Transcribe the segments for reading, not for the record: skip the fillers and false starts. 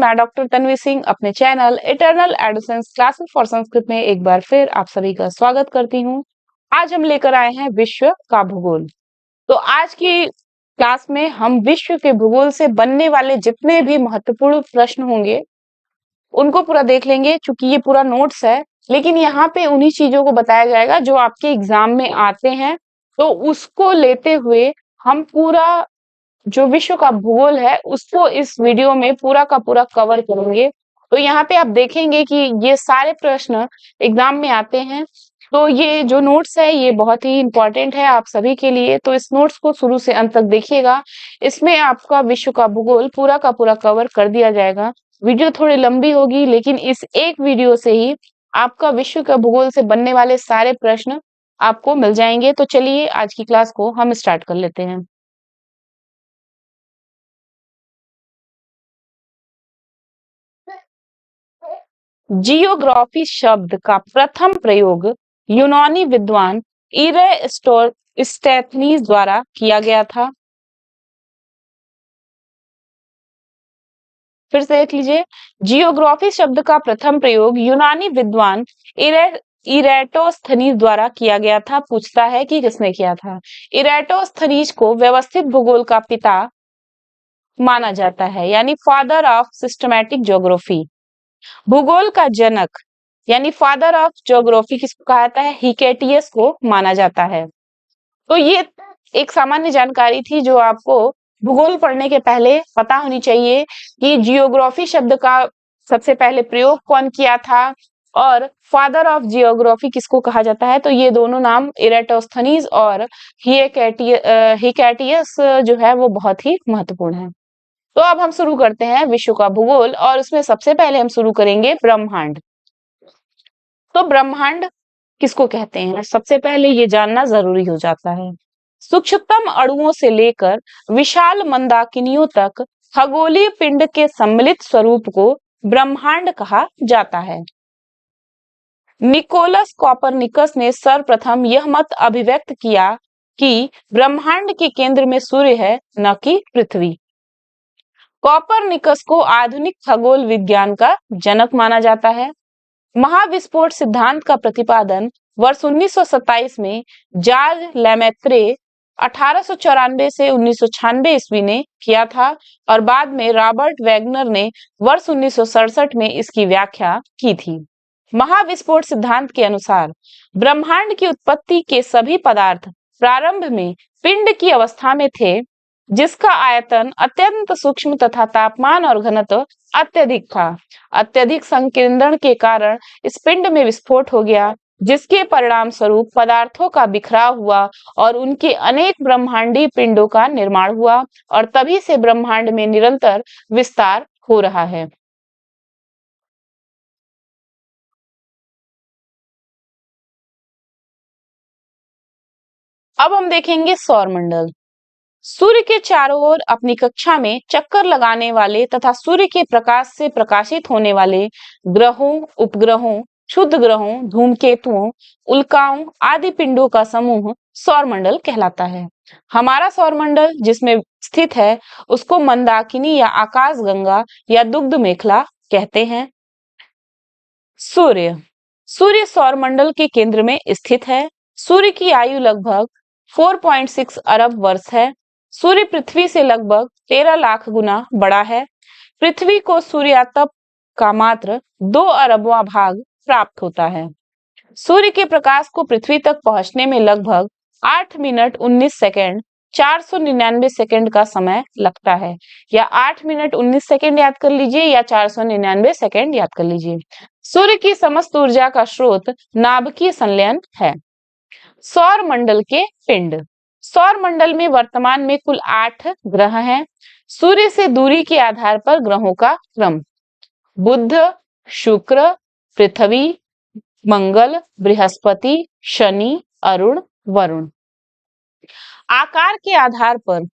मैं डॉक्टर तन्वी सिंह अपने channel eternal adolescence classes for Sanskrit में एक बार फिर आप सभी का स्वागत करती हूँ। आज हम लेकर आए हैं विश्व का भूगोल। तो आज की क्लास में हम विश्व के भूगोल से बनने वाले जितने भी महत्वपूर्ण प्रश्न होंगे उनको पूरा देख लेंगे। चूंकि ये पूरा नोट्स है, लेकिन यहाँ पे उन्हीं चीजों को बताया जाएगा जो आपके एग्जाम में आते हैं। तो उसको लेते हुए हम पूरा जो विश्व का भूगोल है उसको इस वीडियो में पूरा का पूरा कवर करेंगे। तो यहाँ पे आप देखेंगे कि ये सारे प्रश्न एग्जाम में आते हैं। तो ये जो नोट्स है ये बहुत ही इंपॉर्टेंट है आप सभी के लिए। तो इस नोट्स को शुरू से अंत तक देखिएगा। इसमें आपका विश्व का भूगोल पूरा का पूरा कवर कर दिया जाएगा। वीडियो थोड़ी लंबी होगी, लेकिन इस एक वीडियो से ही आपका विश्व का भूगोल से बनने वाले सारे प्रश्न आपको मिल जाएंगे। तो चलिए आज की क्लास को हम स्टार्ट कर लेते हैं। जियोग्राफी शब्द का प्रथम प्रयोग यूनानी विद्वान इरेस्टोस्थेनीज द्वारा किया गया था। फिर से देख लीजिए, जियोग्राफी शब्द का प्रथम प्रयोग यूनानी विद्वान इरेटोस्थनीज द्वारा किया गया था। पूछता है कि किसने किया था। इरेटोस्थनीज को व्यवस्थित भूगोल का पिता माना जाता है, यानी फादर ऑफ सिस्टमैटिक ज्योग्राफी। भूगोल का जनक यानी फादर ऑफ ज्योग्राफी किसको कहा जाता है? हिकेटियस को माना जाता है। तो ये एक सामान्य जानकारी थी जो आपको भूगोल पढ़ने के पहले पता होनी चाहिए कि जियोग्राफी शब्द का सबसे पहले प्रयोग कौन किया था और फादर ऑफ जियोग्राफी किसको कहा जाता है। तो ये दोनों नाम इरेटोस्थनीज और हिकेटियस जो है वो बहुत ही महत्वपूर्ण है। तो अब हम शुरू करते हैं विश्व का भूगोल और उसमें सबसे पहले हम शुरू करेंगे ब्रह्मांड। तो ब्रह्मांड किसको कहते हैं, सबसे पहले ये जानना जरूरी हो जाता है। सूक्ष्मतम अणुओं से लेकर विशाल मंदाकिनियों तक खगोलीय पिंड के सम्मिलित स्वरूप को ब्रह्मांड कहा जाता है। निकोलस कॉपरनिकस ने सर्वप्रथम यह मत अभिव्यक्त किया कि ब्रह्मांड के केंद्र में सूर्य है, न कि पृथ्वी। कॉपरनिकस को आधुनिक खगोल विज्ञान का जनक माना जाता है। महाविस्फोट सिद्धांत का प्रतिपादन वर्ष 1927 में जॉर्ज लेमेत्रे 1894 से 1996 ईस्वी ने किया था और बाद में रॉबर्ट वैगनर ने वर्ष 1967 में इसकी व्याख्या की थी। महाविस्फोट सिद्धांत के अनुसार ब्रह्मांड की उत्पत्ति के सभी पदार्थ प्रारंभ में पिंड की अवस्था में थे, जिसका आयतन अत्यंत सूक्ष्म तथा तापमान और घनत्व अत्यधिक था। अत्यधिक संकीर्णन के कारण इस पिंड में विस्फोट हो गया, जिसके परिणाम स्वरूप पदार्थों का बिखराव हुआ और उनके अनेक ब्रह्मांडीय पिंडों का निर्माण हुआ और तभी से ब्रह्मांड में निरंतर विस्तार हो रहा है। अब हम देखेंगे सौरमंडल। सूर्य के चारों ओर अपनी कक्षा में चक्कर लगाने वाले तथा सूर्य के प्रकाश से प्रकाशित होने वाले ग्रहों, उपग्रहों, क्षुद्र ग्रहों, धूमकेतुओं, उल्काओं आदि पिंडों का समूह सौरमंडल कहलाता है। हमारा सौरमंडल जिसमें स्थित है उसको मंदाकिनी या आकाशगंगा या दुग्ध मेखला कहते हैं। सूर्य सूर्य सौरमंडल के केंद्र में स्थित है। सूर्य की आयु लगभग 4.6 अरब वर्ष है। सूर्य पृथ्वी से लगभग 13 लाख गुना बड़ा है। पृथ्वी को सूर्यातप का मात्र 2 अरबवां भाग प्राप्त होता है। सूर्य के प्रकाश को पृथ्वी तक पहुंचने में लगभग 8 मिनट 19 सेकंड 499 सेकंड का समय लगता है। या 8 मिनट 19 सेकंड याद कर लीजिए या 499 सेकंड याद कर लीजिए। सूर्य की समस्त ऊर्जा का स्रोत नाभिकीय संलयन है। सौर मंडल के पिंड। सौर मंडल में वर्तमान में कुल 8 ग्रह हैं। सूर्य से दूरी के आधार पर ग्रहों का क्रम: बुध, शुक्र, पृथ्वी, मंगल, बृहस्पति, शनि, अरुण, वरुण। आकार के आधार पर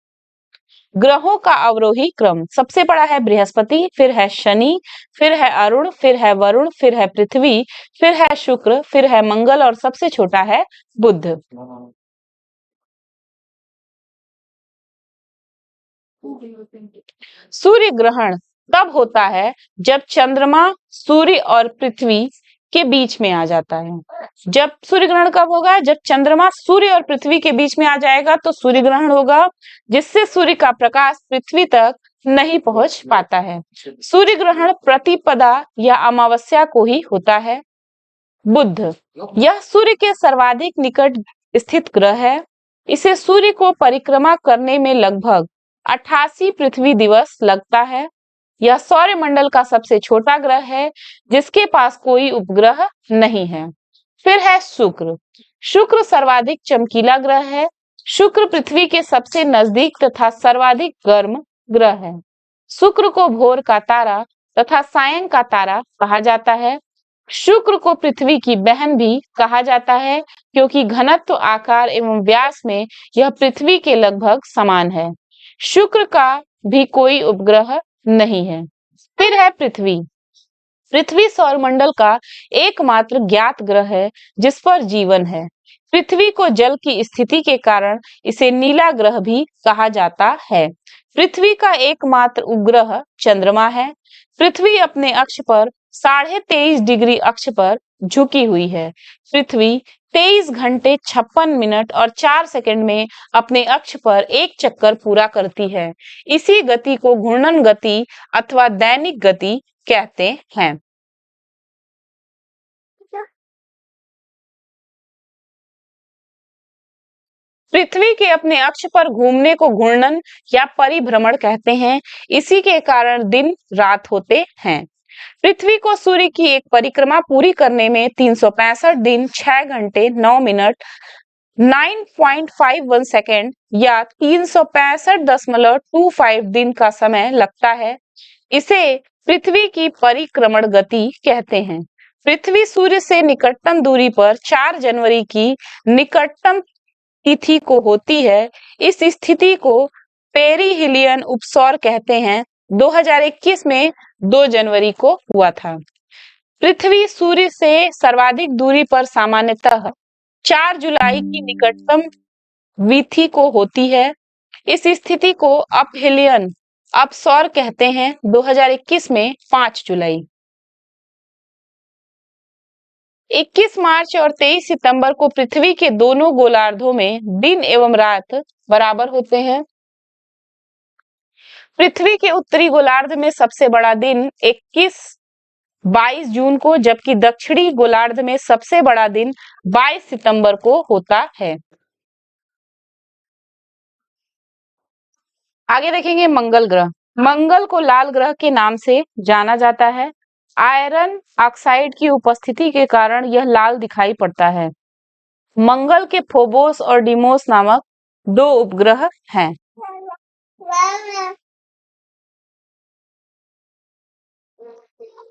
ग्रहों का अवरोही क्रम: सबसे बड़ा है बृहस्पति, फिर है शनि, फिर है अरुण, फिर है वरुण, फिर है पृथ्वी, फिर है शुक्र, फिर है मंगल और सबसे छोटा है बुध। सूर्य ग्रहण तब होता है जब चंद्रमा सूर्य और पृथ्वी के बीच में आ जाता है। जब सूर्य ग्रहण कब होगा? जब चंद्रमा सूर्य और पृथ्वी के बीच में आ जाएगा तो सूर्य ग्रहण होगा, जिससे सूर्य का प्रकाश पृथ्वी तक नहीं पहुंच पाता है। सूर्य ग्रहण प्रतिपदा या अमावस्या को ही होता है। बुध, यह सूर्य के सर्वाधिक निकट स्थित ग्रह है। इसे सूर्य को परिक्रमा करने में लगभग 88 पृथ्वी दिवस लगता है। यह सौरमंडल का सबसे छोटा ग्रह है जिसके पास कोई उपग्रह नहीं है। फिर है शुक्र। शुक्र सर्वाधिक चमकीला ग्रह है। शुक्र पृथ्वी के सबसे नजदीक तथा सर्वाधिक गर्म ग्रह है। शुक्र को भोर का तारा तथा सायं का तारा कहा जाता है। शुक्र को पृथ्वी की बहन भी कहा जाता है क्योंकि घनत्व, आकार एवं व्यास में यह पृथ्वी के लगभग समान है। शुक्र का भी कोई उपग्रह नहीं है। फिर है पृथ्वी। पृथ्वी सौरमंडल का एकमात्र ज्ञात ग्रह है जिस पर जीवन है। पृथ्वी को जल की स्थिति के कारण इसे नीला ग्रह भी कहा जाता है। पृथ्वी का एकमात्र उपग्रह चंद्रमा है। पृथ्वी अपने अक्ष पर 23.5 डिग्री अक्ष पर झुकी हुई है। पृथ्वी 23 घंटे 56 मिनट और 4 सेकंड में अपने अक्ष पर एक चक्कर पूरा करती है। इसी गति को घूर्णन गति अथवा दैनिक गति कहते हैं। पृथ्वी के अपने अक्ष पर घूमने को घूर्णन या परिभ्रमण कहते हैं। इसी के कारण दिन रात होते हैं। पृथ्वी को सूर्य की एक परिक्रमा पूरी करने में 365 दिन 6 घंटे 9 मिनट 9.51 सेकेंड या 365.25 दिन का समय लगता है। इसे पृथ्वी की परिक्रमण गति कहते हैं। पृथ्वी सूर्य से निकटतम दूरी पर 4 जनवरी की निकटतम तिथि को होती है। इस स्थिति को पेरिहिलियन उपसौर कहते हैं। 2021 में 2 जनवरी को हुआ था। पृथ्वी सूर्य से सर्वाधिक दूरी पर सामान्यतः 4 जुलाई की निकटतम तिथि को होती है। इस स्थिति को अपहिलियन अपसौर कहते हैं। 2021 में 5 जुलाई। 21 मार्च और 23 सितंबर को पृथ्वी के दोनों गोलार्धों में दिन एवं रात बराबर होते हैं। पृथ्वी के उत्तरी गोलार्ध में सबसे बड़ा दिन 22 जून को, जबकि दक्षिणी गोलार्ध में सबसे बड़ा दिन 22 सितंबर को होता है। आगे देखेंगे मंगल ग्रह। मंगल को लाल ग्रह के नाम से जाना जाता है। आयरन ऑक्साइड की उपस्थिति के कारण यह लाल दिखाई पड़ता है। मंगल के फोबोस और डिमोस नामक 2 उपग्रह हैं।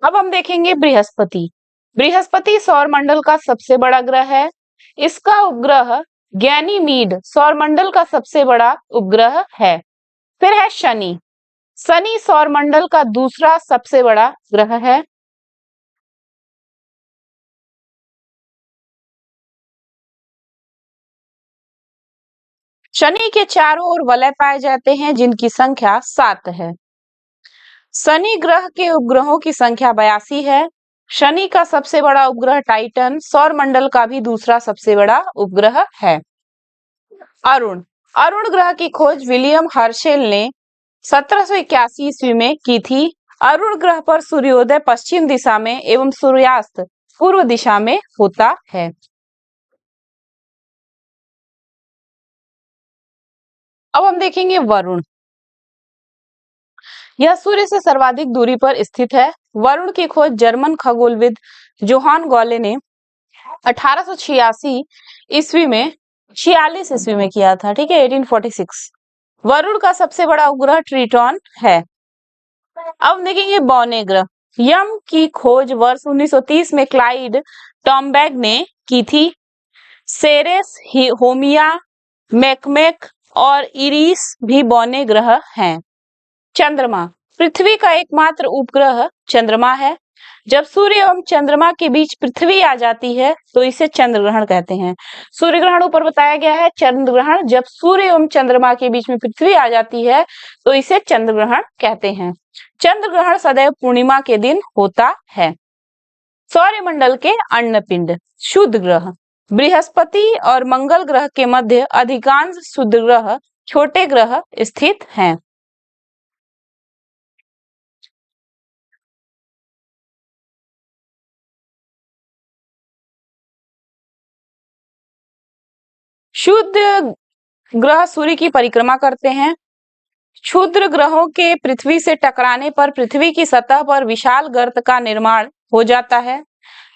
अब हम देखेंगे बृहस्पति। बृहस्पति सौरमंडल का सबसे बड़ा ग्रह है। इसका उपग्रह गैनीमीड सौरमंडल का सबसे बड़ा उपग्रह है। फिर है शनि। शनि सौरमंडल का दूसरा सबसे बड़ा ग्रह है। शनि के चारों ओर वलय पाए जाते हैं जिनकी संख्या 7 है। शनि ग्रह के उपग्रहों की संख्या 82 है। शनि का सबसे बड़ा उपग्रह टाइटन सौरमंडल का भी दूसरा सबसे बड़ा उपग्रह है। अरुण। अरुण ग्रह की खोज विलियम हर्शेल ने 1781 ईस्वी में की थी। अरुण ग्रह पर सूर्योदय पश्चिम दिशा में एवं सूर्यास्त पूर्व दिशा में होता है। अब हम देखेंगे वरुण। यह सूर्य से सर्वाधिक दूरी पर स्थित है। वरुण की खोज जर्मन खगोलविद जोहान गॉले ने 1886 ईस्वी में 46 ईस्वी में किया था। ठीक है, 1846। वरुण का सबसे बड़ा उपग्रह ट्रिटॉन है। अब देखेंगे बौने ग्रह। यम की खोज वर्ष 1930 में क्लाइड टॉम्बैग ने की थी। सेरेस, होमिया, मैकमेक और इरिस भी बौने ग्रह हैं। चंद्रमा। पृथ्वी का एकमात्र उपग्रह चंद्रमा है। जब सूर्य एवं चंद्रमा के बीच पृथ्वी आ जाती है तो इसे चंद्र ग्रहण कहते हैं। सूर्य ग्रहण ऊपर बताया गया है, चंद्र ग्रहण जब सूर्य एवं चंद्रमा के बीच में पृथ्वी आ जाती है तो इसे चंद्र ग्रहण कहते हैं। चंद्र ग्रहण सदैव पूर्णिमा के दिन होता है। सौरमंडल के अन्नपिंड। शुद्ध ग्रह। बृहस्पति और मंगल ग्रह के मध्य अधिकांश शुद्ध ग्रह, छोटे ग्रह स्थित हैं। शुद्ध ग्रह सूर्य की परिक्रमा करते हैं। क्षुद्र ग्रहों के पृथ्वी से टकराने पर पृथ्वी की सतह पर विशाल गर्त का निर्माण हो जाता है।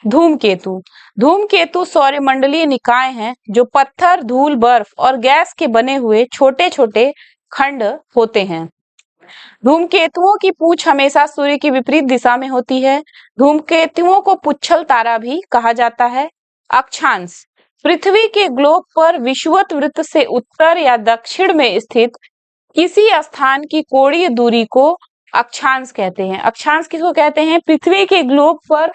धूमकेतु। धूमकेतु सौरमंडलीय निकाय हैं जो पत्थर, धूल, बर्फ और गैस के बने हुए छोटे छोटे खंड होते हैं। धूमकेतुओं की पूंछ हमेशा सूर्य की विपरीत दिशा में होती है। धूमकेतुओं को पुच्छल तारा भी कहा जाता है। अक्षांश। पृथ्वी के ग्लोब पर विषुवत वृत्त से उत्तर या दक्षिण में स्थित किसी स्थान की कोणीय दूरी को अक्षांश कहते हैं। अक्षांश किसको कहते हैं? पृथ्वी के ग्लोब पर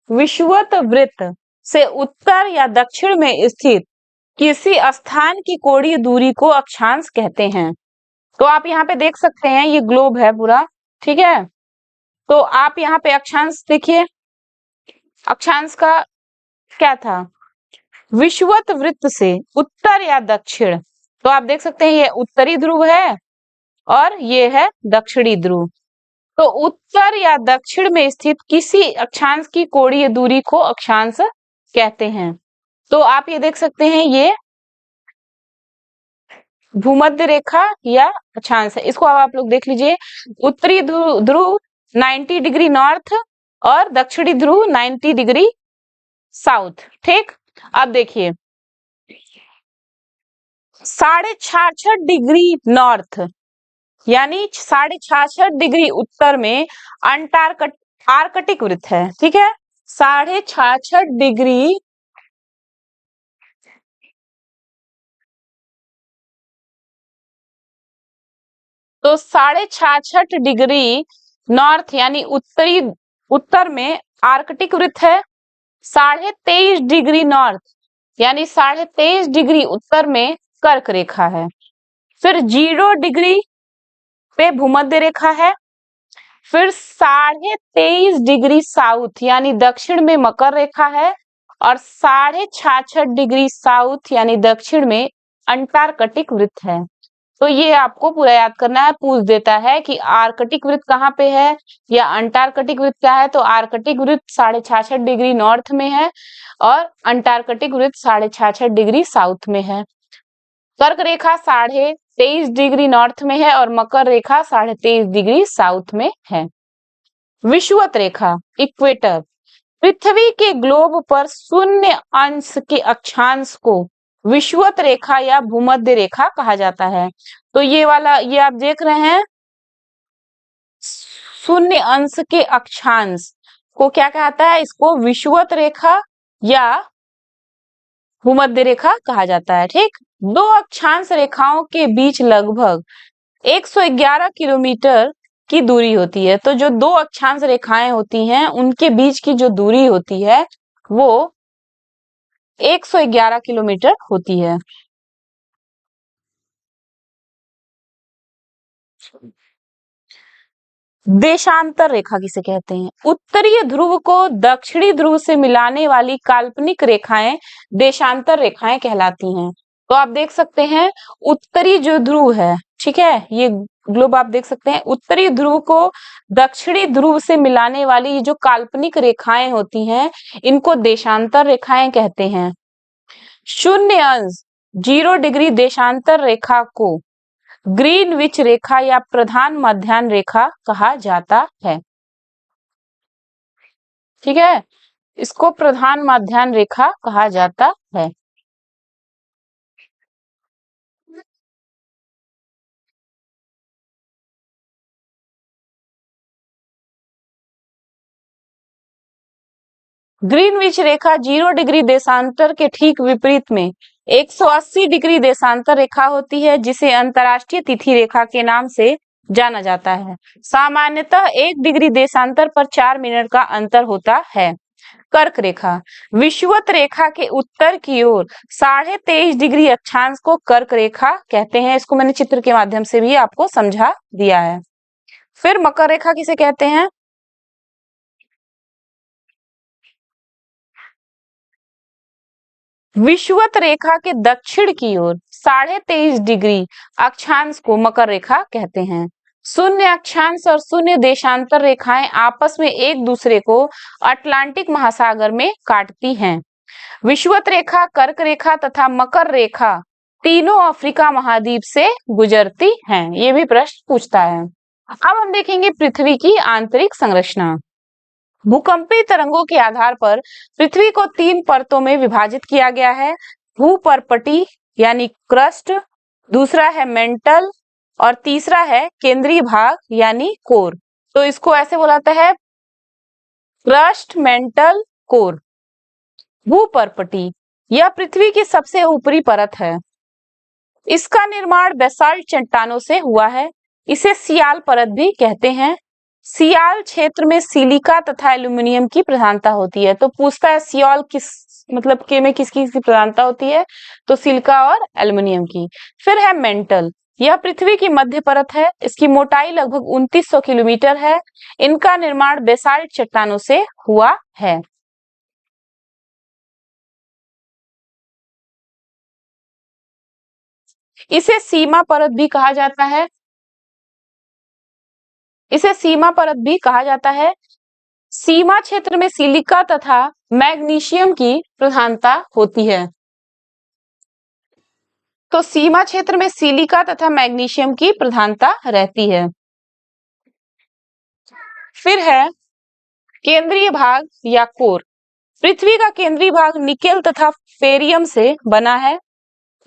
विषुवत वृत्त से उत्तर या दक्षिण में स्थित किसी स्थान की कोणीय दूरी को अक्षांश कहते हैं। तो आप यहाँ पे देख सकते हैं ये ग्लोब है पूरा, ठीक है। तो आप यहाँ पे अक्षांश देखिए, अक्षांश का क्या था? विषुवत वृत्त से उत्तर या दक्षिण। तो आप देख सकते हैं ये उत्तरी ध्रुव है और ये है दक्षिणी ध्रुव। तो उत्तर या दक्षिण में स्थित किसी अक्षांश की कोणीय दूरी को अक्षांश कहते हैं। तो आप ये देख सकते हैं ये भूमध्य रेखा या अक्षांश है। इसको अब आप लोग देख लीजिए, उत्तरी ध्रुव 90 डिग्री नॉर्थ और दक्षिणी ध्रुव 90 डिग्री साउथ, ठीक। अब देखिए 66.5 डिग्री नॉर्थ यानी 66.5 डिग्री उत्तर में आर्कटिक वृत्त है, ठीक है। 66.5 डिग्री तो 66.5 डिग्री नॉर्थ यानी उत्तर में आर्कटिक वृत्त है। 23.5 डिग्री नॉर्थ यानी 23.5 डिग्री उत्तर में कर्क रेखा है। फिर 0 डिग्री पे भूमध्य रेखा है। फिर 23.5 डिग्री साउथ यानी दक्षिण में मकर रेखा है और 66.5 डिग्री साउथ यानी दक्षिण में अंटार्कटिक वृत्त है। तो ये आपको पूरा याद करना है। पूछ देता है कि आर्कटिक वृत्त कहाँ पे है या अंटार्कटिक वृत्त क्या है, तो आर्कटिक वृत्त 66.5 डिग्री नॉर्थ में है और अंटार्कटिक वृत्त 66.5 डिग्री साउथ में है। कर्क रेखा 23.5 डिग्री नॉर्थ में है और मकर रेखा 23.5 डिग्री साउथ में है। विषुवत रेखा इक्वेटर। पृथ्वी के ग्लोब पर शून्य अंश के अक्षांश को विषुवत रेखा या भूमध्य रेखा कहा जाता है। तो ये वाला ये आप देख रहे हैं, शून्य अंश के अक्षांश को क्या कहता है? इसको विषुवत रेखा या भूमध्य रेखा कहा जाता है, ठीक। दो अक्षांश रेखाओं के बीच लगभग 111 किलोमीटर की दूरी होती है। तो जो दो अक्षांश रेखाएं होती हैं उनके बीच की जो दूरी होती है वो 111 किलोमीटर होती है। देशांतर रेखा किसे कहते हैं? उत्तरीय ध्रुव को दक्षिणी ध्रुव से मिलाने वाली काल्पनिक रेखाएं देशांतर रेखाएं कहलाती हैं। तो आप देख सकते हैं उत्तरी जो ध्रुव है, ठीक है, ये ग्लोब आप देख सकते हैं, उत्तरी ध्रुव को दक्षिणी ध्रुव से मिलाने वाली जो काल्पनिक रेखाएं होती हैं इनको देशांतर रेखाएं कहते हैं। शून्य अंश 0 डिग्री देशांतर रेखा को ग्रीनविच रेखा या प्रधान मध्याह्न रेखा कहा जाता है, ठीक है। इसको प्रधान मध्याह्न रेखा कहा जाता है। ग्रीनविच रेखा 0 डिग्री देशांतर के ठीक विपरीत में 180 डिग्री देशांतर रेखा होती है जिसे अंतरराष्ट्रीय तिथि रेखा के नाम से जाना जाता है। सामान्यतः 1 डिग्री देशांतर पर 4 मिनट का अंतर होता है। कर्क रेखा, विषुवत रेखा के उत्तर की ओर 23.5 डिग्री अक्षांश को कर्क रेखा कहते हैं। इसको मैंने चित्र के माध्यम से भी आपको समझा दिया है। फिर मकर रेखा किसे कहते हैं? विषुवत रेखा के दक्षिण की ओर 23.5 डिग्री अक्षांश को मकर रेखा कहते हैं। शून्य अक्षांश और शून्य देशांतर रेखाएं आपस में एक दूसरे को अटलांटिक महासागर में काटती हैं। विषुवत रेखा, कर्क रेखा तथा मकर रेखा तीनों अफ्रीका महाद्वीप से गुजरती हैं। ये भी प्रश्न पूछता है। अब हम देखेंगे पृथ्वी की आंतरिक संरचना। भूकंपीय तरंगों के आधार पर पृथ्वी को 3 परतों में विभाजित किया गया है। भूपर्पटी यानी क्रस्ट, दूसरा है मेंटल और तीसरा है केंद्रीय भाग यानी कोर। तो इसको ऐसे बोलाता है क्रस्ट, मेंटल, कोर। भूपर्पटी यह पृथ्वी की सबसे ऊपरी परत है। इसका निर्माण बेसाल्ट चट्टानों से हुआ है। इसे सियाल परत भी कहते हैं। सियाल क्षेत्र में सिलिका तथा एल्यूमिनियम की प्रधानता होती है। तो पूछता है सियाल किस मतलब के में किसकी प्रधानता होती है? तो सिलिका और एल्यूमिनियम की। फिर है मेंटल, यह पृथ्वी की मध्य परत है। इसकी मोटाई लगभग 2900 किलोमीटर है। इनका निर्माण बेसाल्ट चट्टानों से हुआ है। इसे सीमा परत भी कहा जाता है। इसे सीमा परत भी कहा जाता है। सीमा क्षेत्र में सिलिका तथा मैग्नीशियम की प्रधानता होती है। तो सीमा क्षेत्र में सिलिका तथा मैग्नीशियम की प्रधानता रहती है। फिर है केंद्रीय भाग या कोर। पृथ्वी का केंद्रीय भाग निकेल तथा फेरियम से बना है।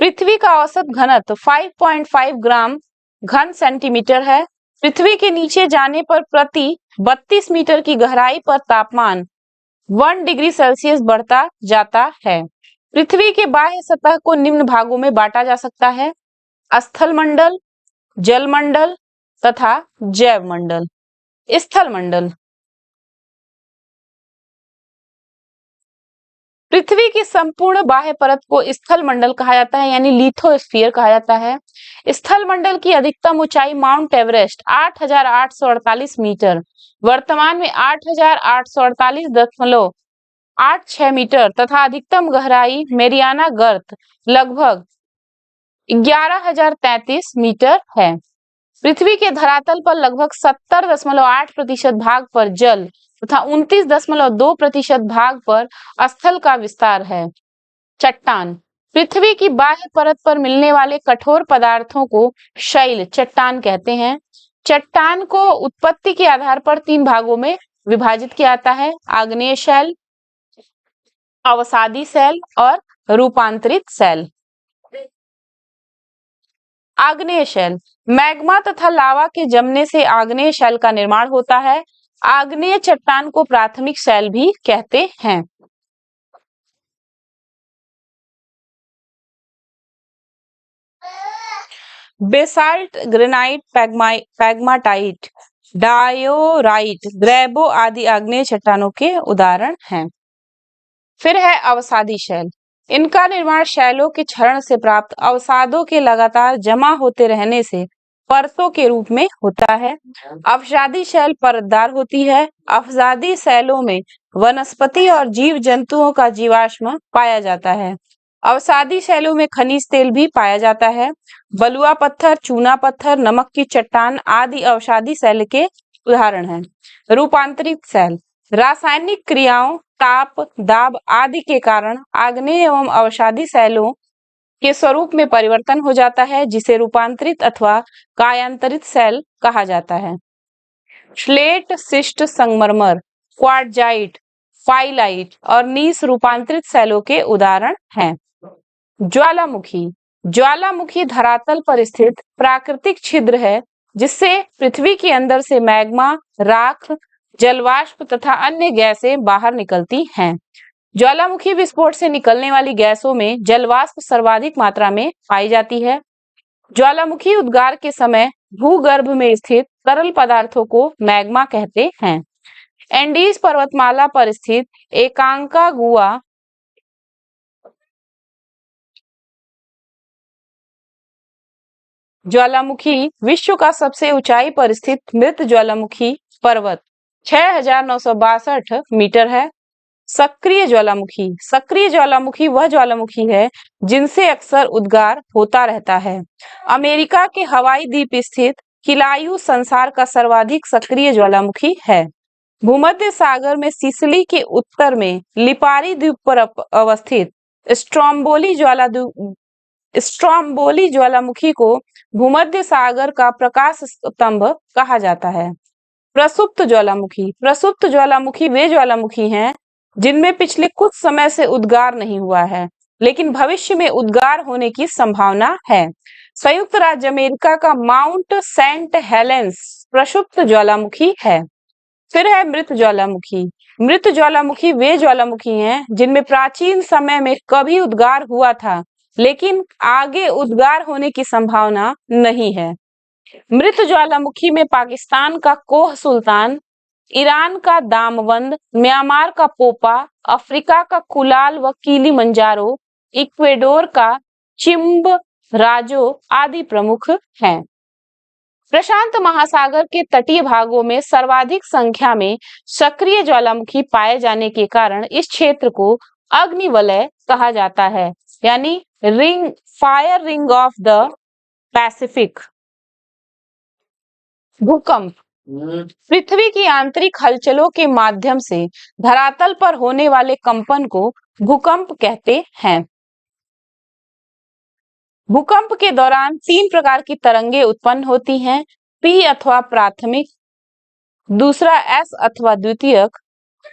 पृथ्वी का औसत घनत्व 5.5 ग्राम घन सेंटीमीटर है। पृथ्वी के नीचे जाने पर प्रति 32 मीटर की गहराई पर तापमान 1 डिग्री सेल्सियस बढ़ता जाता है। पृथ्वी के बाह्य सतह को निम्न भागों में बांटा जा सकता है: स्थल मंडल, जल मंडल तथा जैव मंडल। स्थल मंडल पृथ्वी की संपूर्ण बाह्य परत को स्थल मंडल कहा जाता है, यानी लिथोस्फीयर कहा जाता है। स्थल मंडल की अधिकतम ऊंचाई माउंट एवरेस्ट 8,848 मीटर, वर्तमान में 8,848.86 मीटर तथा अधिकतम गहराई मेरियाना गर्त लगभग 11,033 मीटर है। पृथ्वी के धरातल पर लगभग 70.8% भाग पर जल तथा 29.2% भाग पर स्थल का विस्तार है। चट्टान पृथ्वी की बाह्य परत पर मिलने वाले कठोर पदार्थों को शैल चट्टान कहते हैं। चट्टान को उत्पत्ति के आधार पर 3 भागों में विभाजित किया जाता है: आग्नेय शैल, अवसादी शैल और रूपांतरित शैल। आग्नेय शैल मैग्मा तथा लावा के जमने से आग्नेय शैल का निर्माण होता है। आग्नेय चट्टान को प्राथमिक शैल भी कहते हैं। बेसाल्ट, ग्रेनाइट, पैग्माटाइट, डायोराइट, ग्रेबो आदि आग्नेय चट्टानों के उदाहरण हैं। फिर है अवसादी शैल। इनका निर्माण शैलों के क्षरण से प्राप्त अवसादों के लगातार जमा होते रहने से परतों के रूप में होता है। अवसादी शैल परतदार होती है। अवसादी शैलों में वनस्पति और जीव जंतुओं का जीवाश्म पाया जाता है। अवसादी शैलों में खनिज तेल भी पाया जाता है। बलुआ पत्थर, चूना पत्थर, नमक की चट्टान आदि अवसादी शैल के उदाहरण हैं। रूपांतरित शैल रासायनिक क्रियाओं, ताप, दाब आदि के कारण आग्नेय एवं अवसादी शैलों के स्वरूप में परिवर्तन हो जाता है, जिसे रूपांतरित अथवा कायांतरित शैल कहा जाता है। स्लेट, शिस्ट, संगमरमर, क्वार्टजाइट, फाइलाइट और नीस रूपांतरित शैलों के उदाहरण हैं। ज्वालामुखी ज्वालामुखी धरातल पर स्थित प्राकृतिक छिद्र है, जिससे पृथ्वी के अंदर से मैग्मा, राख, जलवाष्प तथा अन्य गैसें बाहर निकलती हैं। ज्वालामुखी विस्फोट से निकलने वाली गैसों में जलवाष्प सर्वाधिक मात्रा में पाई जाती है। ज्वालामुखी उद्गार के समय भूगर्भ में स्थित तरल पदार्थों को मैग्मा कहते हैं। एंडीज पर्वतमाला पर स्थित एकांकागुआ ज्वालामुखी विश्व का सबसे ऊंचाई पर स्थित मृत ज्वालामुखी पर्वत 6,962 मीटर है। सक्रिय ज्वालामुखी वह ज्वालामुखी है जिनसे अक्सर उद्गार होता रहता है। अमेरिका के हवाई द्वीप स्थित किलायू संसार का सर्वाधिक सक्रिय ज्वालामुखी है। भूमध्य सागर में सिसिली के उत्तर में लिपारी द्वीप पर अवस्थित स्ट्रोम्बोली ज्वालामुखी को भूमध्य सागर का प्रकाश स्तंभ कहा जाता है। प्रसुप्त ज्वालामुखी वे ज्वालामुखी हैं जिनमें पिछले कुछ समय से उद्गार नहीं हुआ है, लेकिन भविष्य में उद्गार होने की संभावना है। संयुक्त राज्य अमेरिका का माउंट सेंट हेलेंस प्रसुप्त ज्वालामुखी है। फिर है मृत ज्वालामुखी वे ज्वालामुखी हैं जिनमें प्राचीन समय में कभी उद्गार हुआ था, लेकिन आगे उद्गार होने की संभावना नहीं है। मृत ज्वालामुखी में पाकिस्तान का कोह सुल्तान, ईरान का दामवंद, म्यांमार का पोपा, अफ्रीका का कुलाल व किलिमंजारो, इक्वेडोर का चिम्बराजो आदि प्रमुख हैं। प्रशांत महासागर के तटीय भागों में सर्वाधिक संख्या में सक्रिय ज्वालामुखी पाए जाने के कारण इस क्षेत्र को अग्निवलय कहा जाता है, यानी fire ring of the Pacific. भूकंप पृथ्वी की आंतरिक हलचलों के माध्यम से धरातल पर होने वाले कंपन को भूकंप कहते हैं। भूकंप के दौरान 3 प्रकार की तरंगे उत्पन्न होती हैं, पी अथवा प्राथमिक, दूसरा एस अथवा द्वितीयक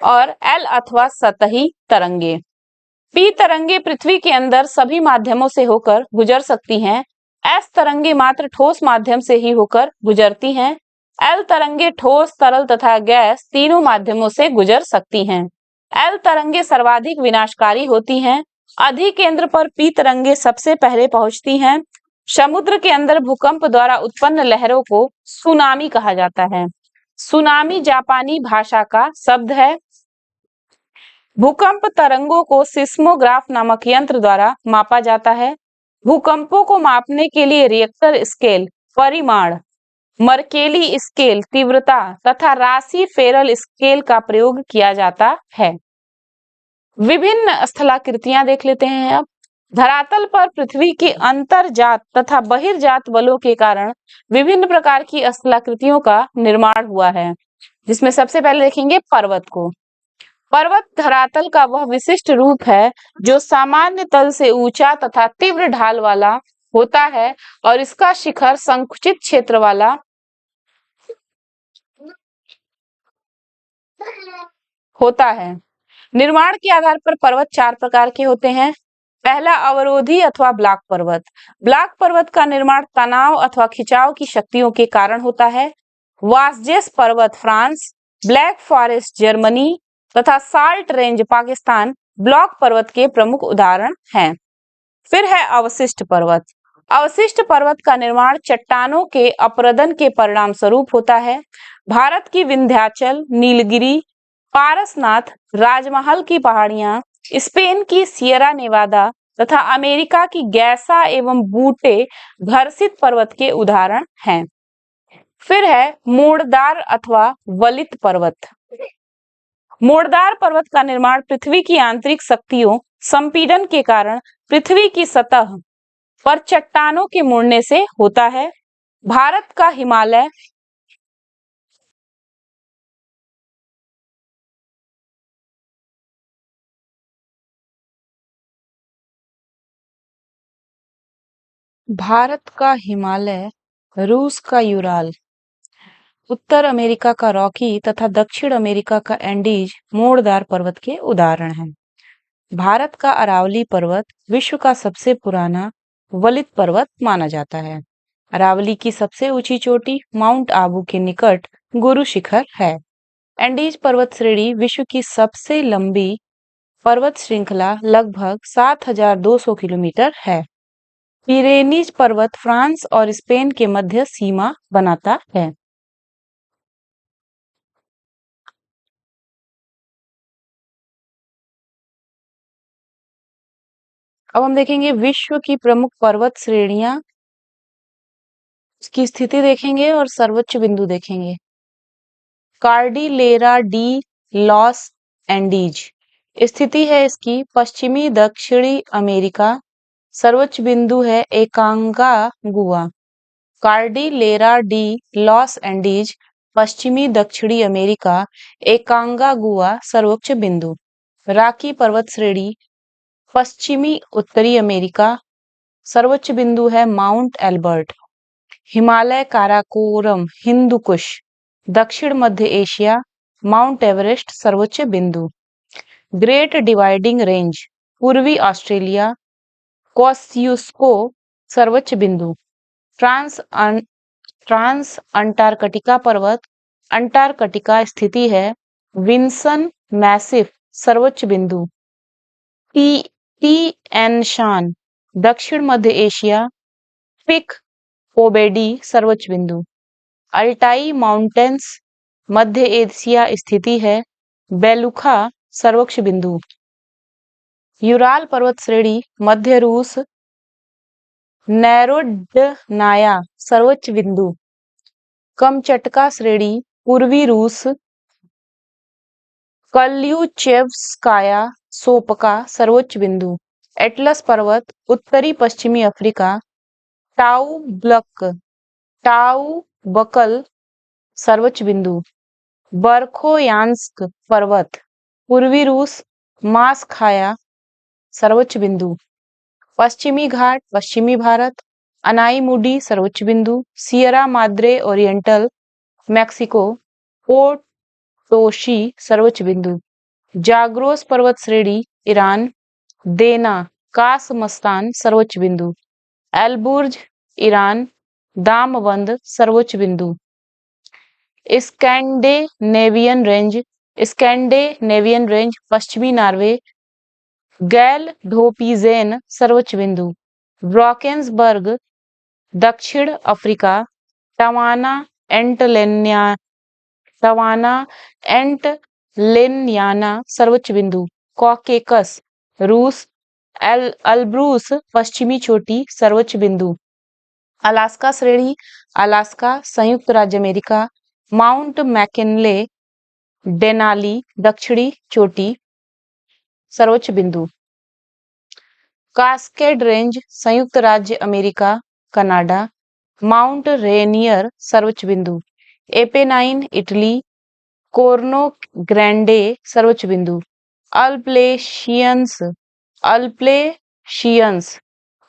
और एल अथवा सतही तरंगे। पी तरंगे पृथ्वी के अंदर सभी माध्यमों से होकर गुजर सकती हैं। एस तरंगे मात्र ठोस माध्यम से ही होकर गुजरती हैं। एल तरंगे ठोस, तरल तथा गैस तीनों माध्यमों से गुजर सकती हैं। एल तरंगे सर्वाधिक विनाशकारी होती हैं। अधिकेंद्र पर पी तरंगे सबसे पहले पहुंचती हैं। समुद्र के अंदर भूकंप द्वारा उत्पन्न लहरों को सुनामी कहा जाता है। सुनामी जापानी भाषा का शब्द है। भूकंप तरंगों को सिस्मोग्राफ नामक यंत्र द्वारा मापा जाता है। भूकंपों को मापने के लिए रिएक्टर स्केल परिमाण, मर्केली स्केल तीव्रता तथा राशि फेरल स्केल का प्रयोग किया जाता है। विभिन्न स्थलाकृतियां देख लेते हैं अब। धरातल पर पृथ्वी के अंतर्जात तथा बहिर्जात बलों के कारण विभिन्न प्रकार की स्थलाकृतियों का निर्माण हुआ है, जिसमें सबसे पहले देखेंगे पर्वत को। पर्वत धरातल का वह विशिष्ट रूप है जो सामान्य तल से ऊंचा तथा तीव्र ढाल वाला होता है और इसका शिखर संकुचित क्षेत्र वाला होता है। निर्माण के आधार पर पर्वत 4 प्रकार के होते हैं। पहला अवरोधी अथवा ब्लॉक पर्वत। ब्लॉक पर्वत का निर्माण तनाव अथवा खिंचाव की शक्तियों के कारण होता है। वासजेस पर्वत फ्रांस, ब्लैक फॉरेस्ट जर्मनी तथा साल्ट रेंज पाकिस्तान ब्लॉक पर्वत के प्रमुख उदाहरण हैं। फिर है अवशिष्ट पर्वत। अवशिष्ट पर्वत का निर्माण चट्टानों के अपरदन के परिणाम स्वरूप होता है। भारत की विंध्याचल, नीलगिरी, पारसनाथ, राजमहल की पहाड़ियां, स्पेन की सियरा नेवादा तथा अमेरिका की गैसा एवं बूटे घर्षित पर्वत के उदाहरण हैं। फिर है मोड़दार अथवा वलित पर्वत। मोड़दार पर्वत का निर्माण पृथ्वी की आंतरिक शक्तियों संपीड़न के कारण पृथ्वी की सतह पर चट्टानों के मुड़ने से होता है। भारत का हिमालय रूस का यूराल, उत्तर अमेरिका का रॉकी तथा दक्षिण अमेरिका का एंडीज मोड़दार पर्वत के उदाहरण हैं। भारत का अरावली पर्वत विश्व का सबसे पुराना वलित पर्वत माना जाता है। अरावली की सबसे ऊंची चोटी माउंट आबू के निकट गुरु शिखर है। एंडीज पर्वत श्रेणी विश्व की सबसे लंबी पर्वत श्रृंखला लगभग 7,200 किलोमीटर है। पिरेनीज पर्वत फ्रांस और स्पेन के मध्य सीमा बनाता है। अब हम देखेंगे विश्व की प्रमुख पर्वत श्रेणियां, उसकी स्थिति देखेंगे और सर्वोच्च बिंदु देखेंगे। कार्डिलेरा डी लॉस एंडीज, स्थिति है इसकी पश्चिमी दक्षिणी अमेरिका। सर्वोच्च बिंदु है एकांगागुआ। कार्डिलेरा डी लॉस एंडीज, पश्चिमी दक्षिणी अमेरिका, एकांगागुआ सर्वोच्च बिंदु। राकी पर्वत श्रेणी, पश्चिमी उत्तरी अमेरिका, सर्वोच्च बिंदु है माउंट एल्बर्ट। हिमालय काराकोरम हिंदू कुश, दक्षिण मध्य एशिया, माउंट एवरेस्ट सर्वोच्च बिंदु। ग्रेट डिवाइडिंग रेंज, पूर्वी ऑस्ट्रेलिया, कोस्युस्को सर्वोच्च बिंदु। ट्रांस अंटार्कटिका पर्वत, अंटार्कटिका स्थिति है। विंसन मैसिफ सर्वोच्च बिंदु। टी शान, दक्षिण मध्य एशिया, पिक ओबेडी सर्वोच्च बिंदु। अल्टाई माउंटेन्स, मध्य एशिया स्थिति है। बेलुखा सर्वोच्च बिंदु। यूराल पर्वत श्रेणी, मध्य रूस, नैरोडनाया सर्वोच्च बिंदु। कमचटका श्रेणी, पूर्वी रूस, कल्यूचेव्स्काया सोपका सर्वोच्च बिंदु। एटलस पर्वत, उत्तरी पश्चिमी अफ्रीका, टाउ बकल सर्वोच्च बिंदु। बर्खोयांस्क पर्वत, पूर्वी रूस, मासखाया सर्वोच्च बिंदु। पश्चिमी घाट, पश्चिमी भारत, अनाईमुडी सर्वोच्च बिंदु। सियरा माद्रे ओरिएंटल, मैक्सिको, पोटोशी सर्वोच्च बिंदु। जाग्रोस पर्वत श्रेणी, ईरान, देना कासमस्तान सर्वोच्च बिंदु। एलबुर्ज, ईरान, दामबंद सर्वोच्च बिंदु। स्कैंडेनेवियन रेंज, पश्चिमी नॉर्वे, गैल ढोपीजेन सर्वोच्च बिंदु। ब्रॉकेंसबर्ग, दक्षिण अफ्रीका, टवाना एंटलेनियाना सर्वोच्च बिंदु। कॉकेकस, रूस, अल्ब्रूस पश्चिमी चोटी सर्वोच्च बिंदु। अलास्का श्रेणी, अलास्का, संयुक्त राज्य अमेरिका, माउंट मैकिनले, डेनाली दक्षिणी चोटी सर्वोच्च बिंदु। कास्केड रेंज, संयुक्त राज्य अमेरिका, कनाडा, माउंट रेनियर सर्वोच्च बिंदु। एपेनाइन इटली, कोर्नो ग्रैंडे सर्वोच्च बिंदु। अल्प्लेशियंस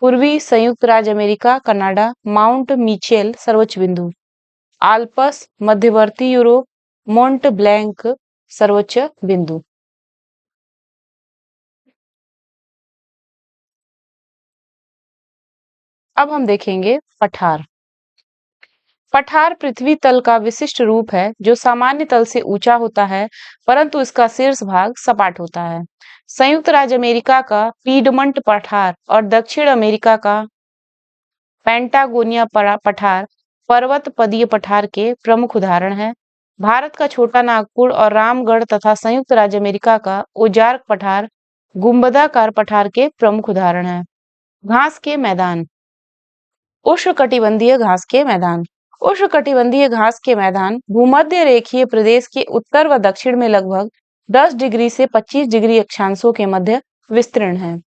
पूर्वी संयुक्त राज्य अमेरिका, कनाडा, माउंट मिचेल सर्वोच्च बिंदु। आल्पस मध्यवर्ती यूरोप, मोंट ब्लैंक सर्वोच्च बिंदु। अब हम देखेंगे पठार। पठार पृथ्वी तल का विशिष्ट रूप है जो सामान्य तल से ऊंचा होता है, परंतु इसका शीर्ष भाग सपाट होता है। संयुक्त राज्य अमेरिका का पीडमंट पठार और दक्षिण अमेरिका का पैंटागोनिया पठार पर्वत पदीय पठार के प्रमुख उदाहरण हैं। भारत का छोटा नागपुर और रामगढ़ तथा संयुक्त राज्य अमेरिका का ओजार्क पठार गुंबदाकार पठार के प्रमुख उदाहरण हैं। घास के मैदान, उष्णकटिबंधीय घास के मैदान। उष्णकटिबंधीय घास के मैदान भूमध्य रेखीय प्रदेश के उत्तर व दक्षिण में लगभग 10 डिग्री से 25 डिग्री अक्षांशों के मध्य विस्तीर्ण है।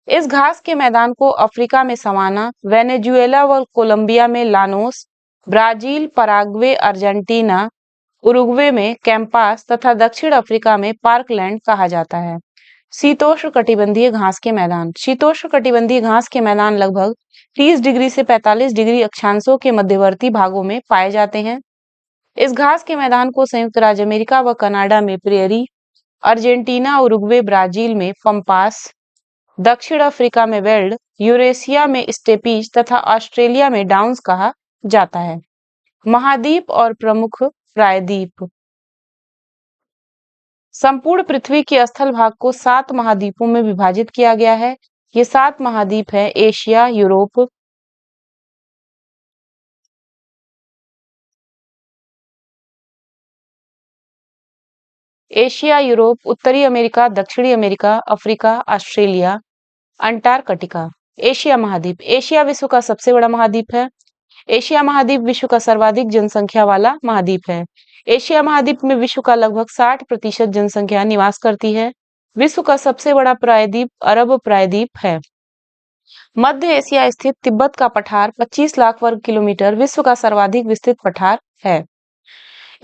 इस घास के मैदान को अफ्रीका में सवाना, वेनेजुएला व कोलंबिया में Llanos, Brazil, Paraguay, Argentina, Uruguay में कैंपास तथा दक्षिण अफ्रीका में पार्कलैंड कहा जाता है। शीतोष्ण कटिबंधीय घास के मैदान। शीतोष्ण कटिबंधीय घास के मैदान लगभग 30 डिग्री से 45 डिग्री अक्षांशों के मध्यवर्ती भागों में पाए जाते हैं। इस घास के मैदान को संयुक्त राज्य अमेरिका व कनाडा में प्रेयरी, अर्जेंटीना, उरुग्वे, ब्राजील में पंपास, दक्षिण अफ्रीका में वेल्ड, यूरेशिया में स्टेपीज तथा ऑस्ट्रेलिया में डाउन्स कहा जाता है। महाद्वीप और प्रमुख प्रायद्वीप। संपूर्ण पृथ्वी के स्थल भाग को 7 महाद्वीपों में विभाजित किया गया है। ये 7 महाद्वीप है एशिया, यूरोप, एशिया, यूरोप, उत्तरी अमेरिका, दक्षिणी America, Africa, Australia, Antarctica. Asia महाद्वीप। एशिया विश्व का सबसे बड़ा महाद्वीप है। एशिया महाद्वीप विश्व का सर्वाधिक जनसंख्या वाला महाद्वीप है। एशिया महाद्वीप में विश्व का लगभग 60% जनसंख्या निवास करती है। विश्व का सबसे बड़ा प्रायद्वीप अरब प्रायद्वीप है। मध्य एशिया स्थित तिब्बत का पठार 25 लाख वर्ग किलोमीटर विश्व का सर्वाधिक विस्तृत पठार है।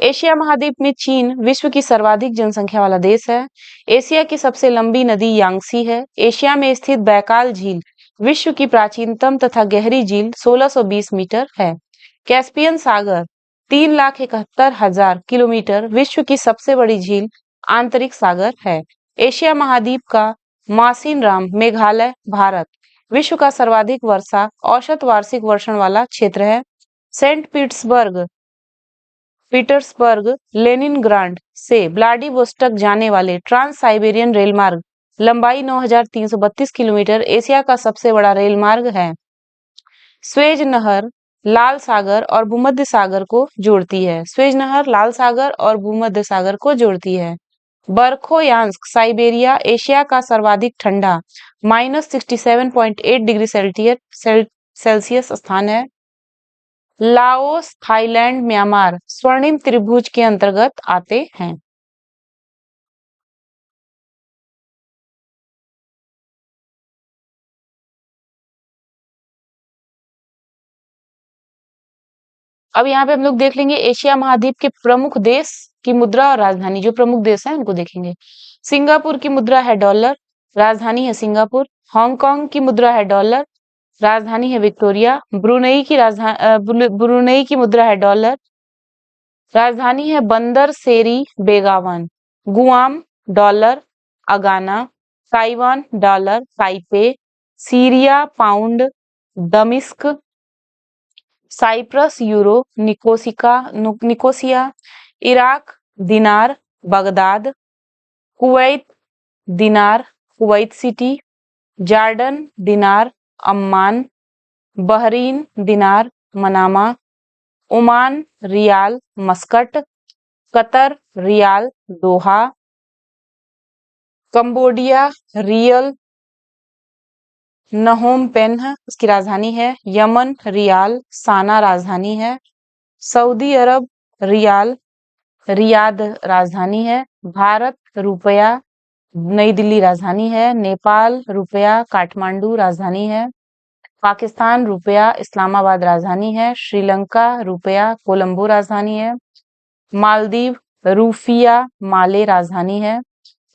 एशिया महाद्वीप में चीन विश्व की सर्वाधिक जनसंख्या वाला देश है। एशिया की सबसे लंबी नदी यांगसी है। एशिया में स्थित बैकाल झील विश्व की प्राचीनतम तथा गहरी झील 1620 मीटर है। कैस्पियन सागर 3,71,000 किलोमीटर विश्व की सबसे बड़ी झील आंतरिक सागर है। एशिया महाद्वीप का मासिनराम मेघालय भारत विश्व का सर्वाधिक वर्षा औसत वार्षिक वर्षण वाला क्षेत्र है। सेंट पीटर्सबर्ग लेनिनग्राड से व्लादिवोस्टोक जाने वाले ट्रांस साइबेरियन रेल मार्ग लंबाई 9,332 किलोमीटर एशिया का सबसे बड़ा रेल मार्ग है। स्वेज नहर लाल सागर और भूमध्य सागर को जोड़ती है। स्वेज नहर लाल सागर और भूमध्य सागर को जोड़ती है। बरखोयांस्क साइबेरिया एशिया का सर्वाधिक ठंडा -67.8 डिग्री सेल्सियस स्थान है। लाओस, थाईलैंड, म्यांमार स्वर्णिम त्रिभुज के अंतर्गत आते हैं। अब यहाँ पे हम लोग देख लेंगे एशिया महाद्वीप के प्रमुख देश की मुद्रा और राजधानी। जो प्रमुख देश हैं उनको देखेंगे। सिंगापुर की मुद्रा है डॉलर, राजधानी है सिंगापुर। हांगकांग की मुद्रा है डॉलर, राजधानी है विक्टोरिया। ब्रुनेई की मुद्रा है डॉलर, राजधानी है Bandar Seri Begawan. Guam dollar Agana. Taiwan dollar Taipei. Syria pound दमिश्क। Cyprus euro Nicosia. Iraq dinar Baghdad. Kuwait dinar Kuwait City. Jordan dinar Amman. Bahrain dinar Manama. Oman rial Muscat. Qatar rial Doha. Cambodia riel Phnom Penh इसकी राजधानी है। Yemen riyal साना राजधानी है। Saudi अरब riyal Riyadh राजधानी है। भारत रुपया नई दिल्ली राजधानी है। नेपाल रुपया काठमांडू राजधानी है। पाकिस्तान रुपया इस्लामाबाद राजधानी है। श्रीलंका रुपया कोलंबो राजधानी है। मालदीव रूफिया माले राजधानी है।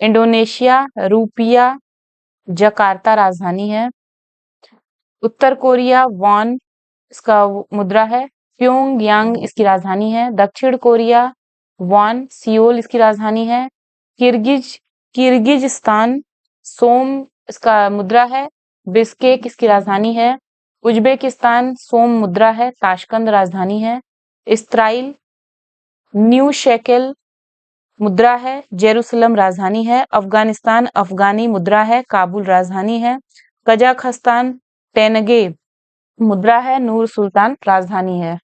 इंडोनेशिया रुपिया जकार्ता राजधानी है। उत्तर कोरिया वॉन इसका मुद्रा है। प्योंगयांग इसकी राजधानी है। दक्षिण कोरिया वॉन सियोल इसकी राजधानी है। किर्गिजिस्तान सोम इसका मुद्रा है। बिस्केक इसकी राजधानी है। उज्बेकिस्तान सोम मुद्रा है। ताशकंद राजधानी है। इसराइल न्यू शेकेल मुद्रा है। जेरूसलम राजधानी है। अफगानिस्तान अफगानी मुद्रा है। काबुल राजधानी है। कजाखस्तान टेनगे मुद्रा है। नूर सुल्तान राजधानी है।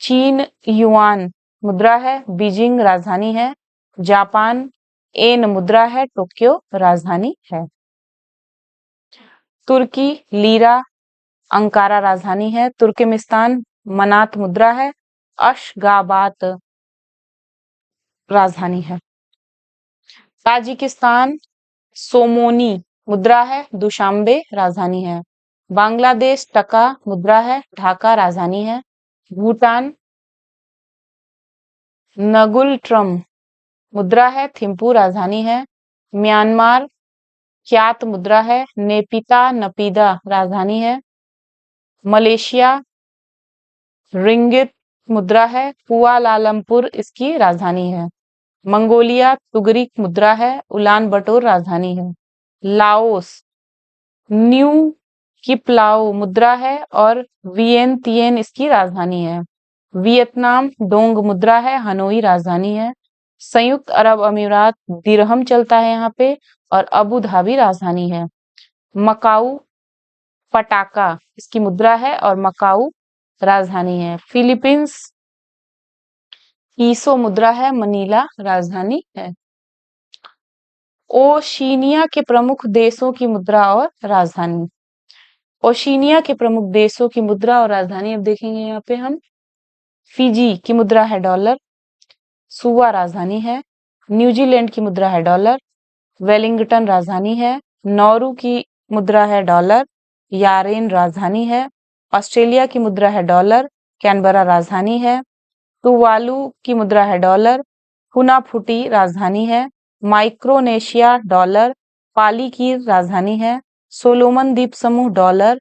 चीन युआन मुद्रा है। बीजिंग राजधानी है। जापान एन मुद्रा है। टोक्यो राजधानी है। तुर्की लीरा अंकारा राजधानी है। तुर्कमेनिस्तान मनात मुद्रा है। अशगाबात राजधानी है। ताजिकिस्तान सोमोनी मुद्रा है। दुशांबे राजधानी है। बांग्लादेश टका मुद्रा है। ढाका राजधानी है। भूटान नगुलट्रम मुद्रा है। थिम्पू राजधानी है। म्यांमार क्यात मुद्रा है। नेपिता नपीदा राजधानी है। मलेशिया रिंगित मुद्रा है। कुआलालंपुर इसकी राजधानी है। मंगोलिया तुगरिक मुद्रा है। उलान बटोर राजधानी है। लाओस न्यू किपलाओ मुद्रा है और वियेनतियेन इसकी राजधानी है। वियतनाम डोंग मुद्रा है। हनोई राजधानी है। संयुक्त अरब अमीरात दिरहम चलता है यहाँ पे और अबू धाबी राजधानी है। मकाऊ पटाका इसकी मुद्रा है और मकाऊ राजधानी है। फिलीपींस पीसो मुद्रा है, मनीला राजधानी है। ओशिनिया के प्रमुख देशों की मुद्रा और राजधानी। ओशिनिया के प्रमुख देशों की मुद्रा और राजधानी अब देखेंगे यहाँ पे हम। फिजी की मुद्रा है डॉलर, सुवा राजधानी है। न्यूजीलैंड की मुद्रा है डॉलर, वेलिंगटन राजधानी है। नौरू की मुद्रा है डॉलर, यारेन राजधानी है। ऑस्ट्रेलिया की मुद्रा है डॉलर, कैनबरा राजधानी है। तुवालू की मुद्रा है डॉलर, फुनाफुटी राजधानी है। माइक्रोनेशिया डॉलर, पाली की राजधानी है। सोलोमन द्वीप समूह डॉलर,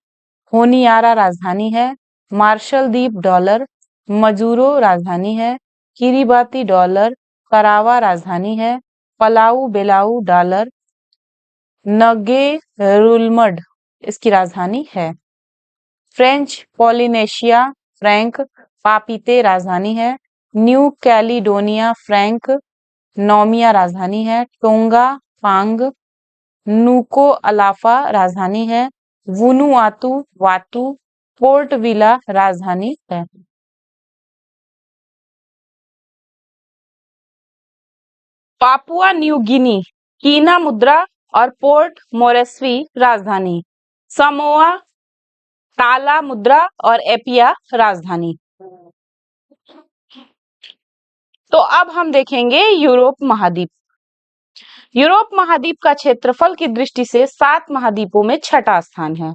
होनियारा राजधानी है। मार्शल द्वीप डॉलर, मजूरो राजधानी है। किरिबाती डॉलर, करावा राजधानी है। पलाऊ बेलाऊ डॉलर, नगेरुलमड इसकी राजधानी है। फ्रेंच पॉलिनेशिया फ्रैंक, पापीते राजधानी है। न्यू कैलिडोनिया फ्रैंक, नोमिया राजधानी है। टोंगा पांग, नुको अलाफा राजधानी है। वुनुआतु वातु, पोर्ट विला राजधानी है। पापुआ न्यू गिनी, कीना मुद्रा और पोर्ट मोरेस्वी राजधानी। समोआ, ताला मुद्रा और एपिया राजधानी। तो अब हम देखेंगे यूरोप महाद्वीप। यूरोप महाद्वीप का क्षेत्रफल की दृष्टि से 7 महाद्वीपों में छठा स्थान है।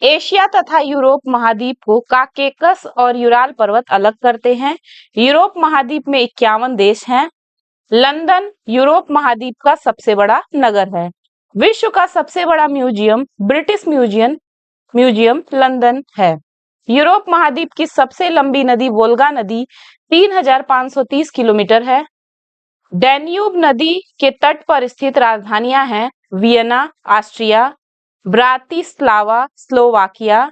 एशिया तथा यूरोप महाद्वीप को काकेकस और यूराल पर्वत अलग करते हैं। यूरोप महाद्वीप में 51 देश हैं। लंदन यूरोप महाद्वीप का सबसे बड़ा नगर है। विश्व का सबसे बड़ा म्यूजियम ब्रिटिश म्यूजियम लंदन है। यूरोप महाद्वीप की सबसे लंबी नदी वोल्गा नदी 3530 किलोमीटर है। डैन्यूब नदी के तट पर स्थित राजधानियां हैं Vienna Austria, Bratislava Slovakia,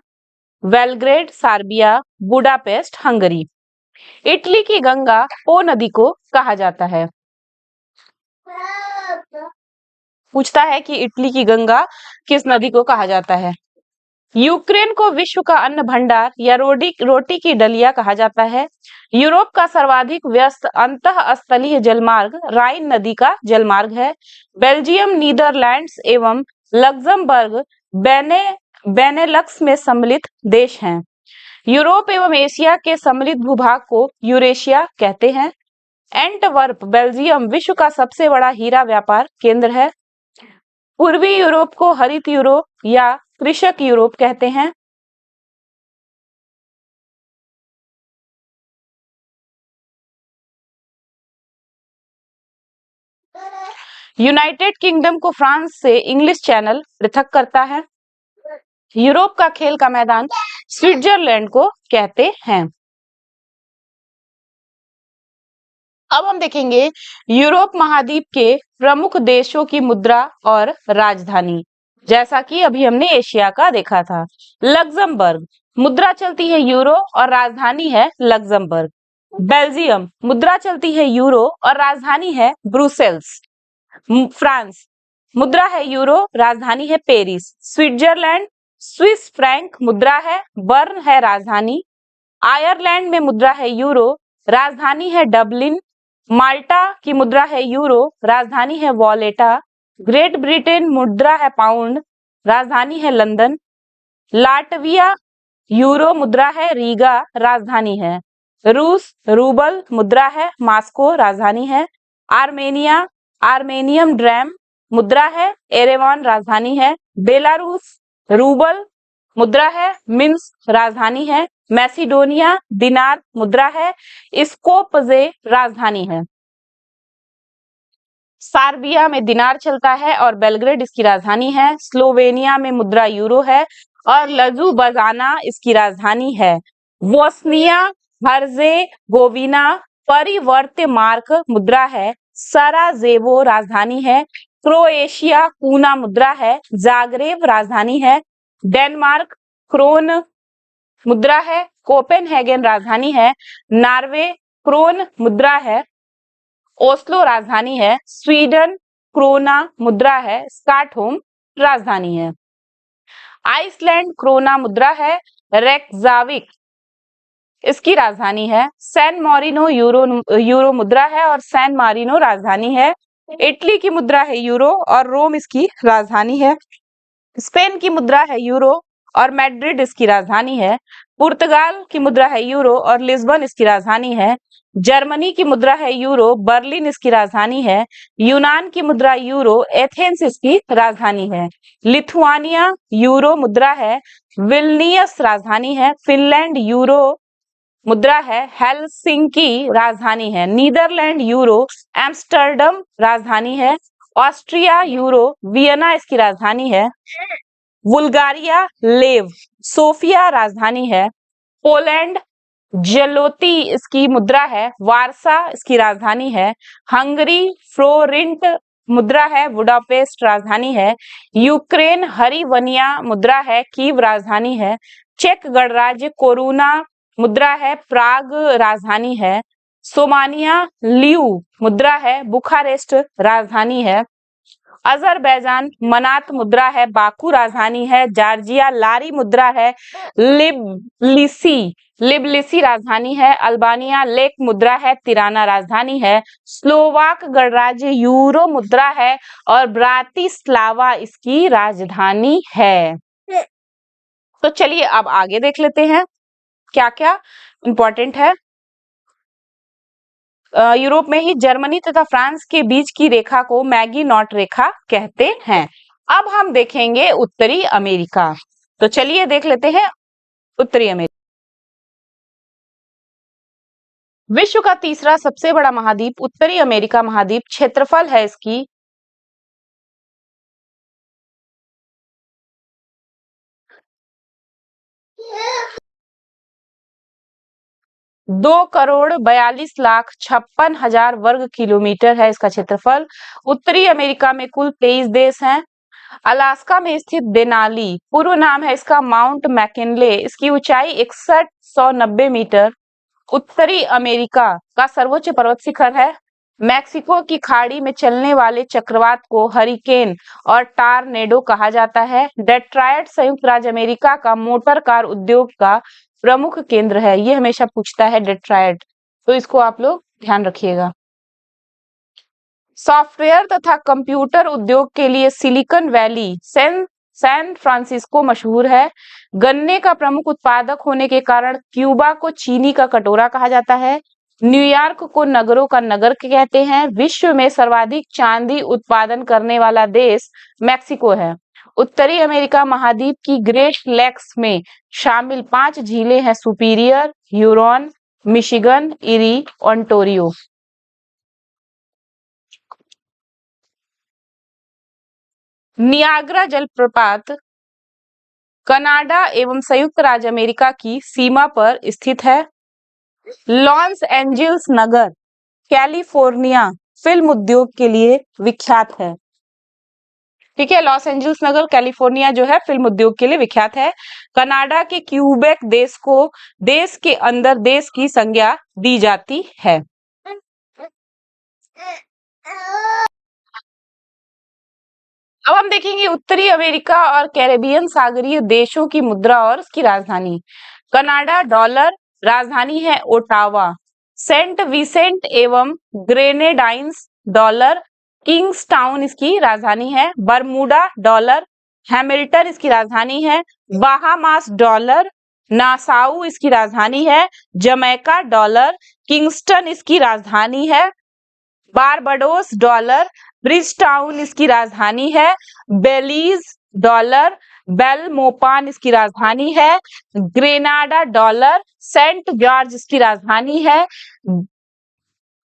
Belgrade Serbia, Budapest Hungary. Italy की गंगा पो नदी को कहा जाता है। पूछता है कि इटली की गंगा किस नदी को कहा जाता है। यूक्रेन को विश्व का अन्न भंडार या रोटी की डलिया कहा जाता है। यूरोप का सर्वाधिक व्यस्त अंतःस्थलीय जलमार्ग राइन नदी का जलमार्ग है। बेल्जियम, नीदरलैंड्स एवं लक्जमबर्ग बेनेलक्स में सम्मिलित देश हैं। यूरोप एवं एशिया के सम्मिलित भूभाग को यूरेशिया कहते हैं। एंटवर्प बेल्जियम विश्व का सबसे बड़ा हीरा व्यापार केंद्र है। पूर्वी यूरोप को हरित यूरोप या कृषक यूरोप कहते हैं। यूनाइटेड किंगडम को फ्रांस से इंग्लिश चैनल पृथक करता है। यूरोप का खेल का मैदान स्विट्जरलैंड को कहते हैं। अब हम देखेंगे यूरोप महाद्वीप के प्रमुख देशों की मुद्रा और राजधानी। जैसा कि अभी हमने एशिया का देखा था। लक्जमबर्ग मुद्रा चलती है यूरो और राजधानी है लक्जमबर्ग। बेल्जियम मुद्रा चलती है यूरो और राजधानी है ब्रुसेल्स। फ्रांस मुद्रा है यूरो, राजधानी है पेरिस। स्विट्जरलैंड स्विस फ्रैंक मुद्रा है, बर्न है राजधानी। आयरलैंड में मुद्रा है यूरो, राजधानी है डबलिन। माल्टा की मुद्रा है यूरो, राजधानी है वॉलेटा। ग्रेट ब्रिटेन मुद्रा है पाउंड, राजधानी है लंदन। लाटविया यूरो मुद्रा है, रीगा राजधानी है। रूस रूबल मुद्रा है, मास्को राजधानी है। आर्मेनिया आर्मेनियम ड्रैम मुद्रा है, एरेवान राजधानी है। बेलारूस रूबल मुद्रा है, मिन्स्क राजधानी है। मैसिडोनिया दिनार मुद्रा है, स्कोपजे राजधानी है। सार्बिया में दिनार चलता है और बेलग्रेड इसकी राजधानी है। स्लोवेनिया में मुद्रा यूरो है और लजुबजाना इसकी राजधानी है। बोस्निया हर्जेगोविना परिवर्त्य मार्क मुद्रा है, सराजेवो राजधानी है। क्रोएशिया कूना मुद्रा है, जाग्रेब राजधानी है। डेनमार्क क्रोन मुद्रा है, कोपेनहेगन राजधानी है। नॉर्वे क्रोन मुद्रा है, ओस्लो राजधानी है। स्वीडन क्रोना मुद्रा है, स्टॉकहोम राजधानी है। आइसलैंड क्रोना मुद्रा है, रेकजाविक इसकी राजधानी है। सैन मारिनो यूरो मुद्रा है और सैन मारिनो राजधानी है। इटली की मुद्रा है यूरो और रोम इसकी राजधानी है। स्पेन की मुद्रा है यूरो और मैड्रिड इसकी राजधानी है। पुर्तगाल की मुद्रा है यूरो और लिस्बन इसकी राजधानी है। जर्मनी की मुद्रा है यूरो, बर्लिन इसकी राजधानी है। यूनान की मुद्रा यूरो, एथेंस इसकी राजधानी है। लिथुआनिया यूरो मुद्रा है, विल्नियस राजधानी है। फिनलैंड यूरो मुद्रा है, हेलसिंकी राजधानी है। नीदरलैंड यूरो, एम्स्टर्डम राजधानी है। ऑस्ट्रिया यूरो, वियना इसकी राजधानी है। बुल्गारिया लेव, सोफिया राजधानी है। पोलैंड जलोती इसकी मुद्रा है, वारसा इसकी राजधानी है। हंगरी फ्लोरिंट मुद्रा है, बुडापेस्ट राजधानी है। यूक्रेन हरिवनिया मुद्रा है, कीव राजधानी है। चेक गणराज्य कोरुना मुद्रा है, प्राग राजधानी है। सोमानिया लियू मुद्रा है, बुखारेस्ट राजधानी है। अजरबैजान मनात मुद्रा है, बाकू राजधानी है। जॉर्जिया लारी मुद्रा है, लिबलिसी राजधानी है। अल्बानिया लेक मुद्रा है, तिराना राजधानी है। स्लोवाक गणराज्य यूरो मुद्रा है और ब्रातिस्लावा इसकी राजधानी है। तो चलिए अब आगे देख लेते हैं क्या क्या इंपॉर्टेंट है। यूरोप में ही जर्मनी तथा फ्रांस के बीच की रेखा को मैगिनॉट रेखा कहते हैं। अब हम देखेंगे उत्तरी अमेरिका। तो चलिए देख लेते हैं उत्तरी अमेरिका। विश्व का तीसरा सबसे बड़ा महाद्वीप उत्तरी अमेरिका महाद्वीप। क्षेत्रफल है इसकी 2,42,56,000 वर्ग किलोमीटर है इसका क्षेत्रफल। उत्तरी अमेरिका में कुल 23 देश हैं। अलास्का में स्थित देनाली, पूर्व नाम है इसका माउंट मैकिनले, इसकी ऊंचाई 6190 मीटर। उत्तरी अमेरिका का सर्वोच्च पर्वत शिखर है। मैक्सिको की खाड़ी में चलने वाले चक्रवात को हरिकेन और टारनेडो कहा जाता है। डेट्रॉयट संयुक्त राज्य अमेरिका का मोटर कार उद्योग का प्रमुख केंद्र है। ये हमेशा पूछता है डेट्रॉयट, तो इसको आप लोग ध्यान रखिएगा। सॉफ्टवेयर तथा कंप्यूटर उद्योग के लिए सिलिकॉन वैली सैन फ्रांसिस्को मशहूर है। गन्ने का प्रमुख उत्पादक होने के कारण क्यूबा को चीनी का कटोरा कहा जाता है। न्यूयॉर्क को नगरों का नगर कहते हैं। विश्व में सर्वाधिक चांदी उत्पादन करने वाला देश मैक्सिको है। उत्तरी अमेरिका महाद्वीप की ग्रेट लेक्स में शामिल 5 झीलें हैं, superior, Huron, Michigan, eri, Ontario. Niagara जलप्रपात कनाडा एवं संयुक्त राज्य अमेरिका की सीमा पर स्थित है। लॉस एंजल्स नगर कैलिफोर्निया फिल्म उद्योग के लिए विख्यात है। ठीक है, लॉस एंजल्स नगर कैलिफोर्निया जो है फिल्म उद्योग के लिए विख्यात है। कनाडा के क्यूबेक देश को देश के अंदर देश की संज्ञा दी जाती है। अब हम देखेंगे उत्तरी अमेरिका और कैरेबियन सागरीय देशों की मुद्रा और उसकी राजधानी। कनाडा डॉलर, राजधानी है ओटावा। सेंट विसेंट एवं ग्रेनेडाइंस डॉलर, किंग्सटाउन इसकी राजधानी है। बरमूडा डॉलर, हैमिल्टन इसकी राजधानी है। बाहामास डॉलर, नासाउ इसकी राजधानी है। जमैका डॉलर, किंगस्टन इसकी राजधानी है। बारबाडोस डॉलर, ब्रिजटाउन इसकी राजधानी है। बेलीज डॉलर, बेलमोपान इसकी राजधानी है। ग्रेनाडा डॉलर, सेंट जॉर्ज इसकी राजधानी है।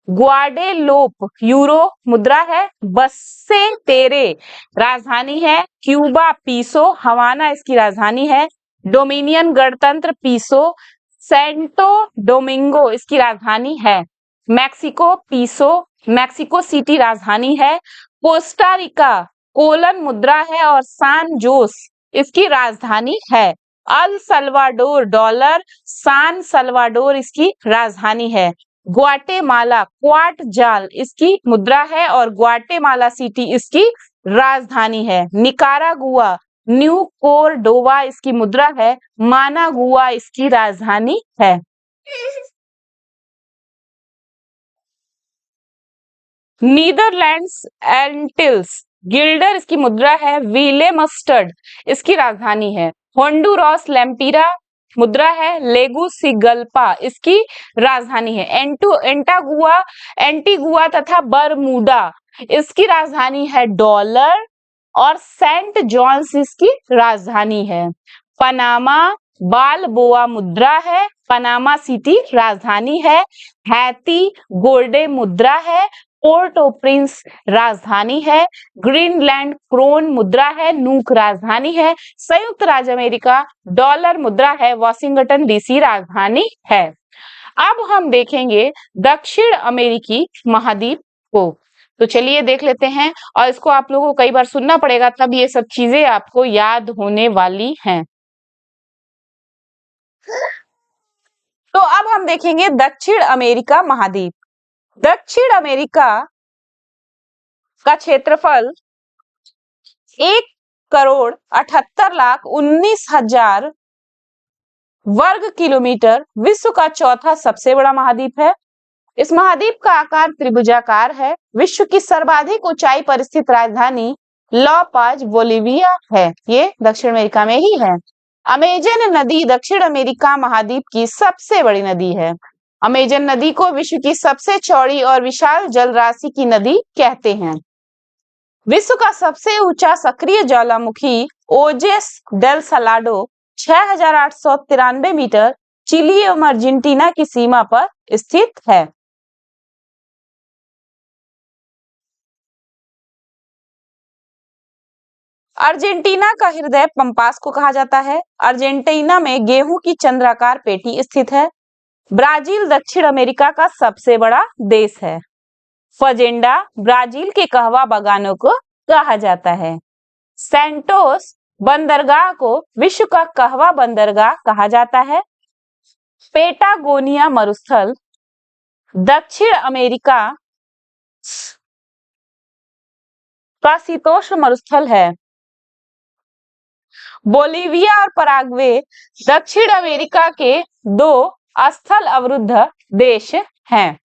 ग्वाडेलोप यूरो मुद्रा है। बस्से तेरे राजधानी है। क्यूबा पीसो, हवाना इसकी राजधानी है। डोमिनियन गणतंत्र पीसो, सेंटो डोमिंगो इसकी राजधानी है। मैक्सिको पीसो, मैक्सिको सिटी राजधानी है। कोस्टा रिका कोलन मुद्रा है और सान जोस इसकी राजधानी है। अल सल्वाडोर डॉलर, सान सल्वाडोर इसकी राजधानी है। ग्वाटेमाला क्वाट जाल इसकी मुद्रा है और ग्वाटेमाला सिटी इसकी राजधानी है। निकारागुआ न्यू कोरडोवा इसकी मुद्रा है। मानागुआ इसकी राजधानी है। नीदरलैंड्स एंटिल्स, गिल्डर इसकी मुद्रा है, विले मस्टर्ड इसकी राजधानी है, होंडुरास लैम्पीरा मुद्रा है, लेगुसिगल्पा इसकी राजधानी है, एंटीगुआ तथा बरमूडा इसकी राजधानी है डॉलर, और सेंट जॉन्स इसकी राजधानी है। पनामा बालबोआ मुद्रा है, पनामा सिटी राजधानी है, हैती गोल्डे मुद्रा है, पोर्ट ओ प्रिंस राजधानी है, ग्रीनलैंड क्रोन मुद्रा है, नूक राजधानी है, संयुक्त राज्य अमेरिका डॉलर मुद्रा है, वॉशिंगटन डीसी राजधानी है। अब हम देखेंगे दक्षिण अमेरिकी महाद्वीप को, तो चलिए देख लेते हैं, और इसको आप लोगों को कई बार सुनना पड़ेगा, तब ये सब चीजें आपको याद होने वाली हैं। तो अब हम देखेंगे दक्षिण अमेरिका महाद्वीप। दक्षिण अमेरिका का क्षेत्रफल 1,78,19,000 वर्ग किलोमीटर, विश्व का चौथा सबसे बड़ा महाद्वीप है। इस महाद्वीप का आकार त्रिभुजाकार है। विश्व की सर्वाधिक ऊंचाई पर स्थित राजधानी ला पाज बोलिविया है, ये दक्षिण अमेरिका में ही है। अमेजन नदी दक्षिण अमेरिका महाद्वीप की सबसे बड़ी नदी है। अमेजन नदी को विश्व की सबसे चौड़ी और विशाल जलराशि की नदी कहते हैं। विश्व का सबसे ऊंचा सक्रिय ज्वालामुखी ओजेस डेल सलाडो 6,893 मीटर चिली एवं अर्जेंटीना की सीमा पर स्थित है। अर्जेंटीना का हृदय पंपास को कहा जाता है। अर्जेंटीना में गेहूं की चंद्राकार पेटी स्थित है। ब्राजील दक्षिण अमेरिका का सबसे बड़ा देश है। फजेंडा ब्राजील के कहवा बागानों को कहा जाता है। सैंटोस बंदरगाह को विश्व का कहवा बंदरगाह कहा जाता है। पेटागोनिया मरुस्थल दक्षिण अमेरिका का शीतोष्ण मरुस्थल है। बोलिविया और पराग्वे दक्षिण अमेरिका के दो स्थल अवरुद्ध देश हैं।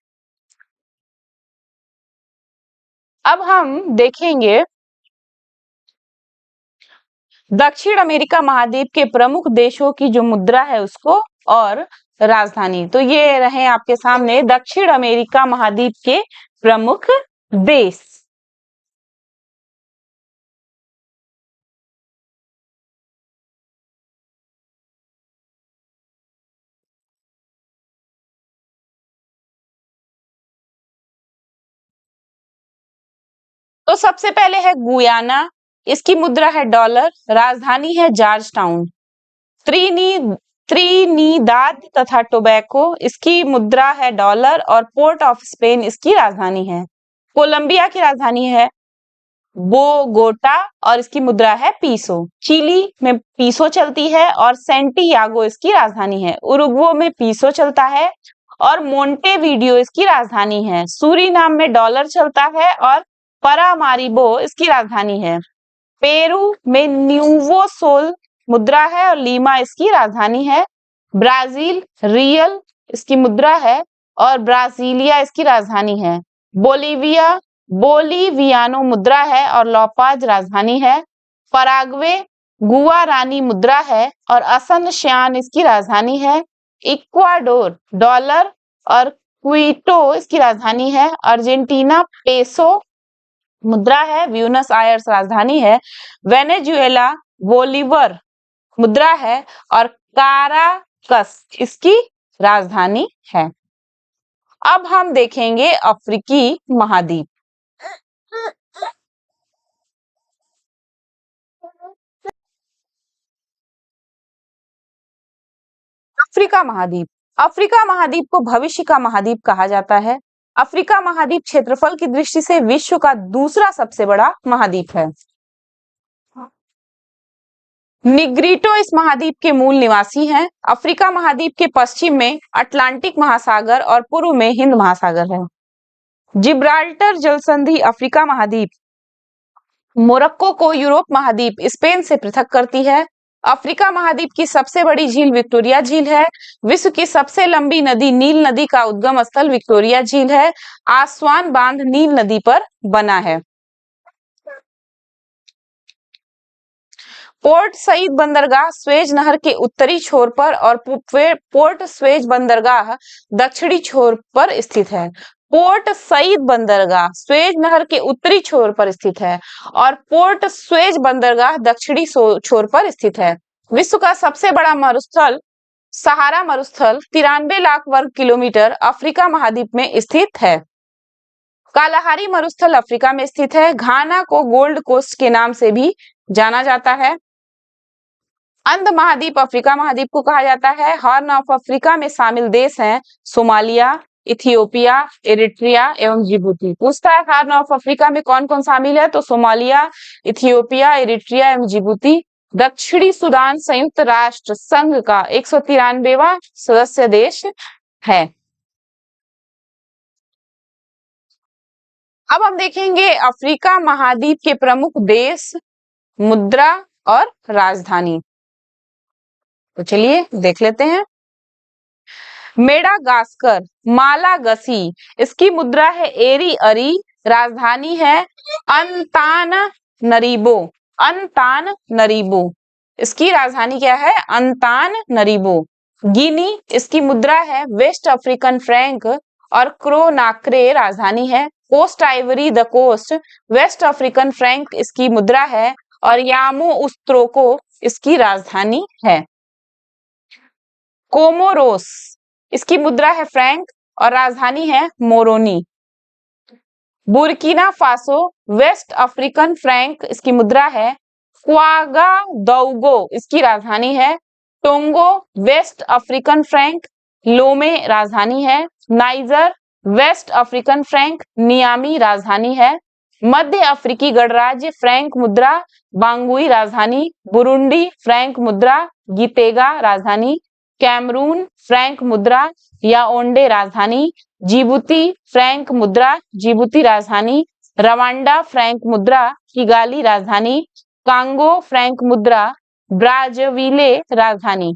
अब हम देखेंगे दक्षिण अमेरिका महाद्वीप के प्रमुख देशों की जो मुद्रा है उसको और राजधानी। तो ये रहे आपके सामने दक्षिण अमेरिका महाद्वीप के प्रमुख देश। तो सबसे पहले है गुयाना, इसकी मुद्रा है डॉलर, राजधानी है जॉर्ज टाउन। त्रिनिदाद तथा टोबैको इसकी मुद्रा है डॉलर, और पोर्ट ऑफ स्पेन इसकी राजधानी है। कोलंबिया की राजधानी है बोगोटा और इसकी मुद्रा है पीसो। चिली में पीसो चलती है और सेंटियागो इसकी राजधानी है। उरुग्वे में पीसो चलता है और मोंटेवीडियो इसकी राजधानी है। सूरीनाम में डॉलर चलता है और परामारिबो इसकी राजधानी है। पेरू में न्यूवो सोल मुद्रा है और लीमा इसकी राजधानी है। ब्राजील रियल इसकी मुद्रा है और ब्राजीलिया इसकी राजधानी है। बोलिविया बोलिवियानो मुद्रा है और लॉपाज राजधानी है। पराग्वे गुआरानी मुद्रा है और असनश्यान इसकी राजधानी है। इक्वाडोर डॉलर और क्विटो इसकी राजधानी है। अर्जेंटीना पेसो मुद्रा है, ब्यूनस आयर्स राजधानी है। वेनेजुएला बोलीवर मुद्रा है और काराकस इसकी राजधानी है। अब हम देखेंगे अफ्रीकी महाद्वीप। अफ्रीका महाद्वीप, अफ्रीका महाद्वीप को भविष्य का महाद्वीप कहा जाता है। अफ्रीका महाद्वीप क्षेत्रफल की दृष्टि से विश्व का दूसरा सबसे बड़ा महाद्वीप है। निग्रिटो इस महाद्वीप के मूल निवासी हैं। अफ्रीका महाद्वीप के पश्चिम में अटलांटिक महासागर और पूर्व में हिंद महासागर है। जिब्राल्टर जलसंधि अफ्रीका महाद्वीप मोरक्को को यूरोप महाद्वीप स्पेन से पृथक करती है। अफ्रीका महाद्वीप की सबसे बड़ी झील विक्टोरिया झील है। विश्व की सबसे लंबी नदी नील नदी का उद्गम स्थल विक्टोरिया झील है। आस्वान बांध नील नदी पर बना है। पोर्ट सईद बंदरगाह स्वेज नहर के उत्तरी छोर पर और पोर्ट स्वेज बंदरगाह दक्षिणी छोर पर स्थित है। पोर्ट सईद बंदरगाह स्वेज नहर के उत्तरी छोर पर स्थित है और पोर्ट स्वेज बंदरगाह दक्षिणी छोर पर स्थित है। विश्व का सबसे बड़ा मरुस्थल सहारा मरुस्थल 93 लाख वर्ग किलोमीटर अफ्रीका महाद्वीप में स्थित है। कालाहारी मरुस्थल अफ्रीका में स्थित है। घाना को गोल्ड कोस्ट के नाम से भी जाना जाता है। अंध महाद्वीप अफ्रीका महाद्वीप को कहा जाता है। हॉर्न ऑफ अफ्रीका में शामिल देश हैं सोमालिया, इथियोपिया, इरिट्रिया एवं जिबूती। पूछता है हॉर्न ऑफ अफ्रीका में कौन कौन शामिल है, तो सोमालिया, इथियोपिया, इरिट्रिया एवं जिबूती। दक्षिणी सूडान संयुक्त राष्ट्र संघ का 193वां सदस्य देश है। अब हम देखेंगे अफ्रीका महाद्वीप के प्रमुख देश, मुद्रा और राजधानी। तो चलिए देख लेते हैं। मेडागास्कर, मालागसी, इसकी मुद्रा है एरी अरी, राजधानी है अंताननरीबो। अंताननरीबो, इसकी राजधानी क्या है, अंताननरीबो। गिनी, इसकी मुद्रा है वेस्ट अफ्रीकन फ्रैंक और क्रोनाक्रे राजधानी है। Coast Ivory the Coast, West African franc इसकी मुद्रा है और यामोउस्त्रोको इसकी राजधानी है। कोमोरोस, इसकी मुद्रा है फ्रैंक और राजधानी है Moroni. Burkina Faso, West African franc इसकी मुद्रा है क्वागादौगो, इसकी राजधानी है। Togo, West African franc, Lome राजधानी है। Niger, West African franc, Niamey राजधानी है। मध्य अफ्रीकी गणराज्य फ्रैंक मुद्रा, बांगुई राजधानी। बुरुंडी, फ्रैंक मुद्रा, गीतेगा राजधानी। कैमरून, फ्रैंक मुद्रा, याओंडे राजधानी। जिबूती, फ्रैंक मुद्रा, जिबूती राजधानी। रवांडा, फ्रैंक मुद्रा, किगाली राजधानी। कांगो, फ्रैंक मुद्रा, ब्राज़ाविले राजधानी।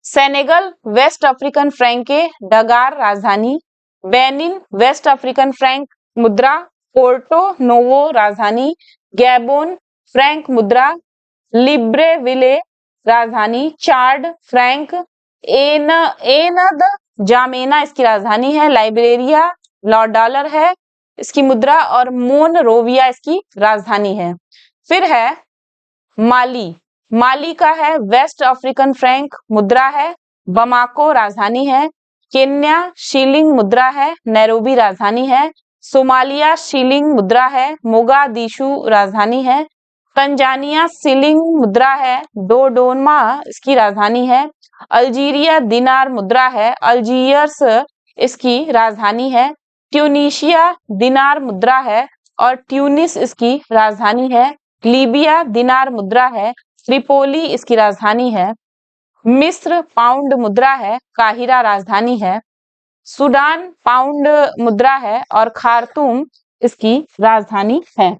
सेनेगल, वेस्ट अफ्रीकन फ्रैंके, डगार राजधानी। बेनिन, वेस्ट अफ्रीकन फ्रैंक मुद्रा, पोर्टो नोवो राजधानी। गैबोन, फ्रैंक मुद्रा, लिब्रेविले राजधानी। चाड, फ्रैंक, एनद जामेना इसकी राजधानी है। लाइबेरिया, डॉलर है इसकी मुद्रा और मोनरोविया इसकी राजधानी है। फिर है माली, माली का है वेस्ट अफ्रीकन फ्रैंक मुद्रा है, बमाको राजधानी है। केन्या, शीलिंग मुद्रा है, नैरोबी राजधानी है। सोमालिया, शीलिंग मुद्रा है, मोगादिशु राजधानी है। तंजानिया, शीलिंग मुद्रा है, डोडोनमा इसकी राजधानी है। अल्जीरिया, दिनार मुद्रा है, अल्जीयर्स इसकी राजधानी है। ट्यूनीशिया, दिनार मुद्रा है और ट्यूनिस इसकी राजधानी है। लीबिया, दिनार मुद्रा है, त्रिपोली इसकी राजधानी है। मिस्र, पाउंड मुद्रा है, काहिरा राजधानी है। सूडान, पाउंड मुद्रा है और खार्तूम इसकी राजधानी है।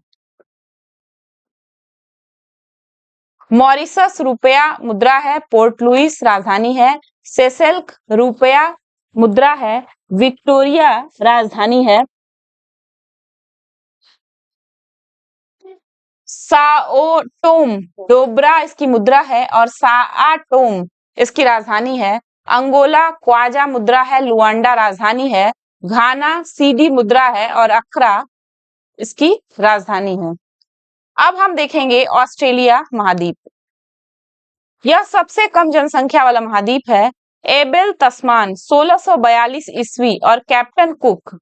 मॉरिशस, रुपया मुद्रा है, पोर्ट लुइस राजधानी है। सेसेल्क, रुपया मुद्रा है, विक्टोरिया राजधानी है। साओटोम, डोबरा इसकी मुद्रा है और साआटोम इसकी राजधानी है। अंगोला, क्वाजा मुद्रा है, लुआंडा राजधानी है। घाना, सीडी मुद्रा है और अक्रा इसकी राजधानी है। अब हम देखेंगे ऑस्ट्रेलिया महाद्वीप। यह सबसे कम जनसंख्या वाला महाद्वीप है। एबेल तस्मान 1642 ईस्वी और कैप्टन कुक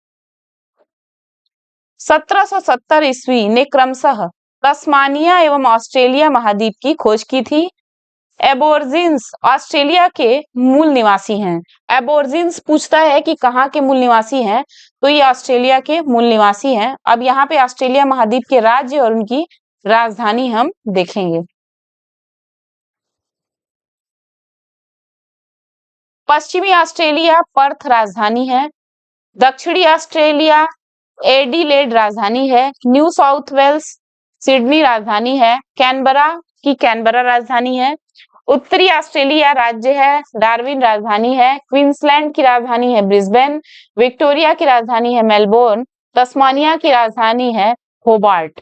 1770 ईस्वी ने क्रमशः तस्मानिया एवं ऑस्ट्रेलिया महाद्वीप की खोज की थी। एबोर्जिन्स ऑस्ट्रेलिया के मूल निवासी हैं। एबोर्जिन्स पूछता है कि कहाँ के मूल निवासी हैं, तो ये ऑस्ट्रेलिया के मूल निवासी हैं। अब यहाँ पे ऑस्ट्रेलिया महाद्वीप के राज्य और उनकी राजधानी हम देखेंगे। पश्चिमी ऑस्ट्रेलिया पर्थ राजधानी है। दक्षिणी ऑस्ट्रेलिया एडिलेड राजधानी है। न्यू साउथ वेल्स सिडनी राजधानी है। कैनबरा की कैनबरा राजधानी है। उत्तरी ऑस्ट्रेलिया राज्य है, डार्विन राजधानी है। क्वींसलैंड की राजधानी है ब्रिस्बेन। विक्टोरिया की राजधानी है मेलबोर्न। तस्मानिया की राजधानी है होबार्ट।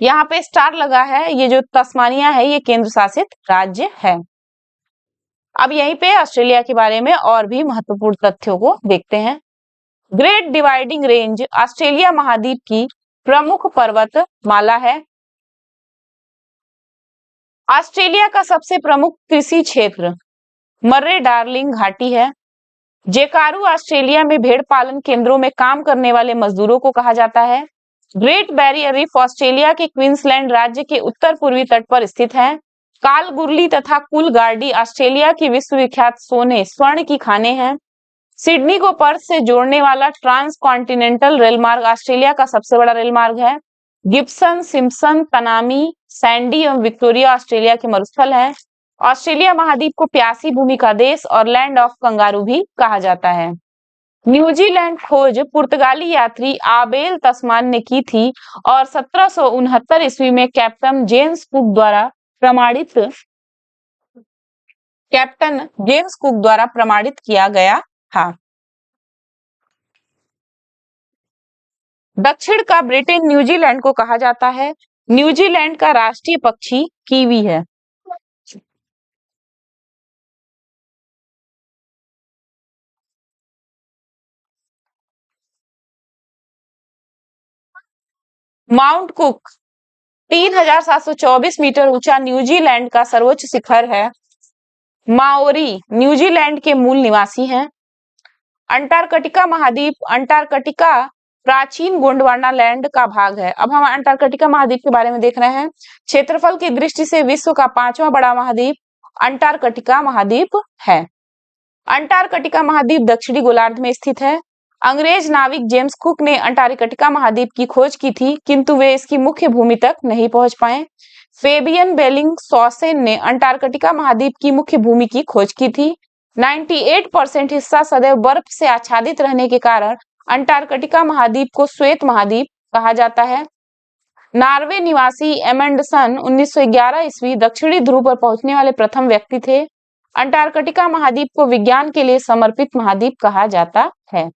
यहाँ पे स्टार लगा है, ये जो तस्मानिया है ये केंद्र शासित राज्य है। अब यहीं पे ऑस्ट्रेलिया के बारे में और भी महत्वपूर्ण तथ्यों को देखते हैं। ग्रेट डिवाइडिंग रेंज ऑस्ट्रेलिया महाद्वीप की प्रमुख पर्वत माला है। ऑस्ट्रेलिया का सबसे प्रमुख कृषि क्षेत्र मर्रे डार्लिंग घाटी है। जेकारू ऑस्ट्रेलिया में भेड़ पालन केंद्रों में काम करने वाले मजदूरों को कहा जाता है। ग्रेट बैरियर रीफ ऑस्ट्रेलिया के क्वींसलैंड राज्य के उत्तर पूर्वी तट पर स्थित है। कालगुरली तथा कूलगार्डी ऑस्ट्रेलिया की विश्वविख्यात सोने स्वर्ण की खानें हैं। सिडनी को पर्थ से जोड़ने वाला ट्रांस कॉन्टिनेंटल रेल मार्ग ऑस्ट्रेलिया का सबसे बड़ा रेल मार्ग है। गिब्सन, सिम्पसन, तनामी, सैंडी एवं विक्टोरिया ऑस्ट्रेलिया के मरुस्थल हैं। ऑस्ट्रेलिया महाद्वीप को प्यासी भूमि का देश और लैंड ऑफ कंगारू भी कहा जाता है। न्यूजीलैंड खोज पुर्तगाली यात्री आबेल तस्मान ने की थी और 1769 ईस्वी में कैप्टन जेम्स कुक द्वारा प्रमाणित किया गया था। दक्षिण का ब्रिटेन न्यूजीलैंड को कहा जाता है। न्यूजीलैंड का राष्ट्रीय पक्षी कीवी है। माउंट कुक 3724 मीटर ऊंचा न्यूजीलैंड का सर्वोच्च शिखर है। माओरी न्यूजीलैंड के मूल निवासी हैं। अंटार्कटिका महाद्वीप अंटार्कटिका प्राचीन गोंडवाना लैंड का भाग है। अब हम अंटार्कटिका महाद्वीप के बारे में देख रहे हैं। क्षेत्रफल की दृष्टि से विश्व का 5वां बड़ा महाद्वीप अंटार्कटिका महाद्वीप है। अंटार्कटिका महाद्वीप दक्षिणी गोलार्ध में स्थित है। अंग्रेज नाविक जेम्स कुक ने अंटार्कटिका महाद्वीप की खोज की थी, किंतु वे इसकी मुख्य भूमि तक नहीं पहुंच पाए। फेबियन बेलिंगशॉसेन ने अंटार्कटिका महाद्वीप की मुख्य भूमि की खोज की थी। 98% हिस्सा सदैव बर्फ से आच्छादित रहने के कारण अंटार्कटिका महाद्वीप को श्वेत महाद्वीप कहा जाता है। नॉर्वे निवासी एमंडसन 1911 ईस्वी दक्षिणी ध्रुव पर पहुंचने वाले प्रथम व्यक्ति थे। अंटार्कटिका महाद्वीप को विज्ञान के लिए समर्पित महाद्वीप कहा जाता है।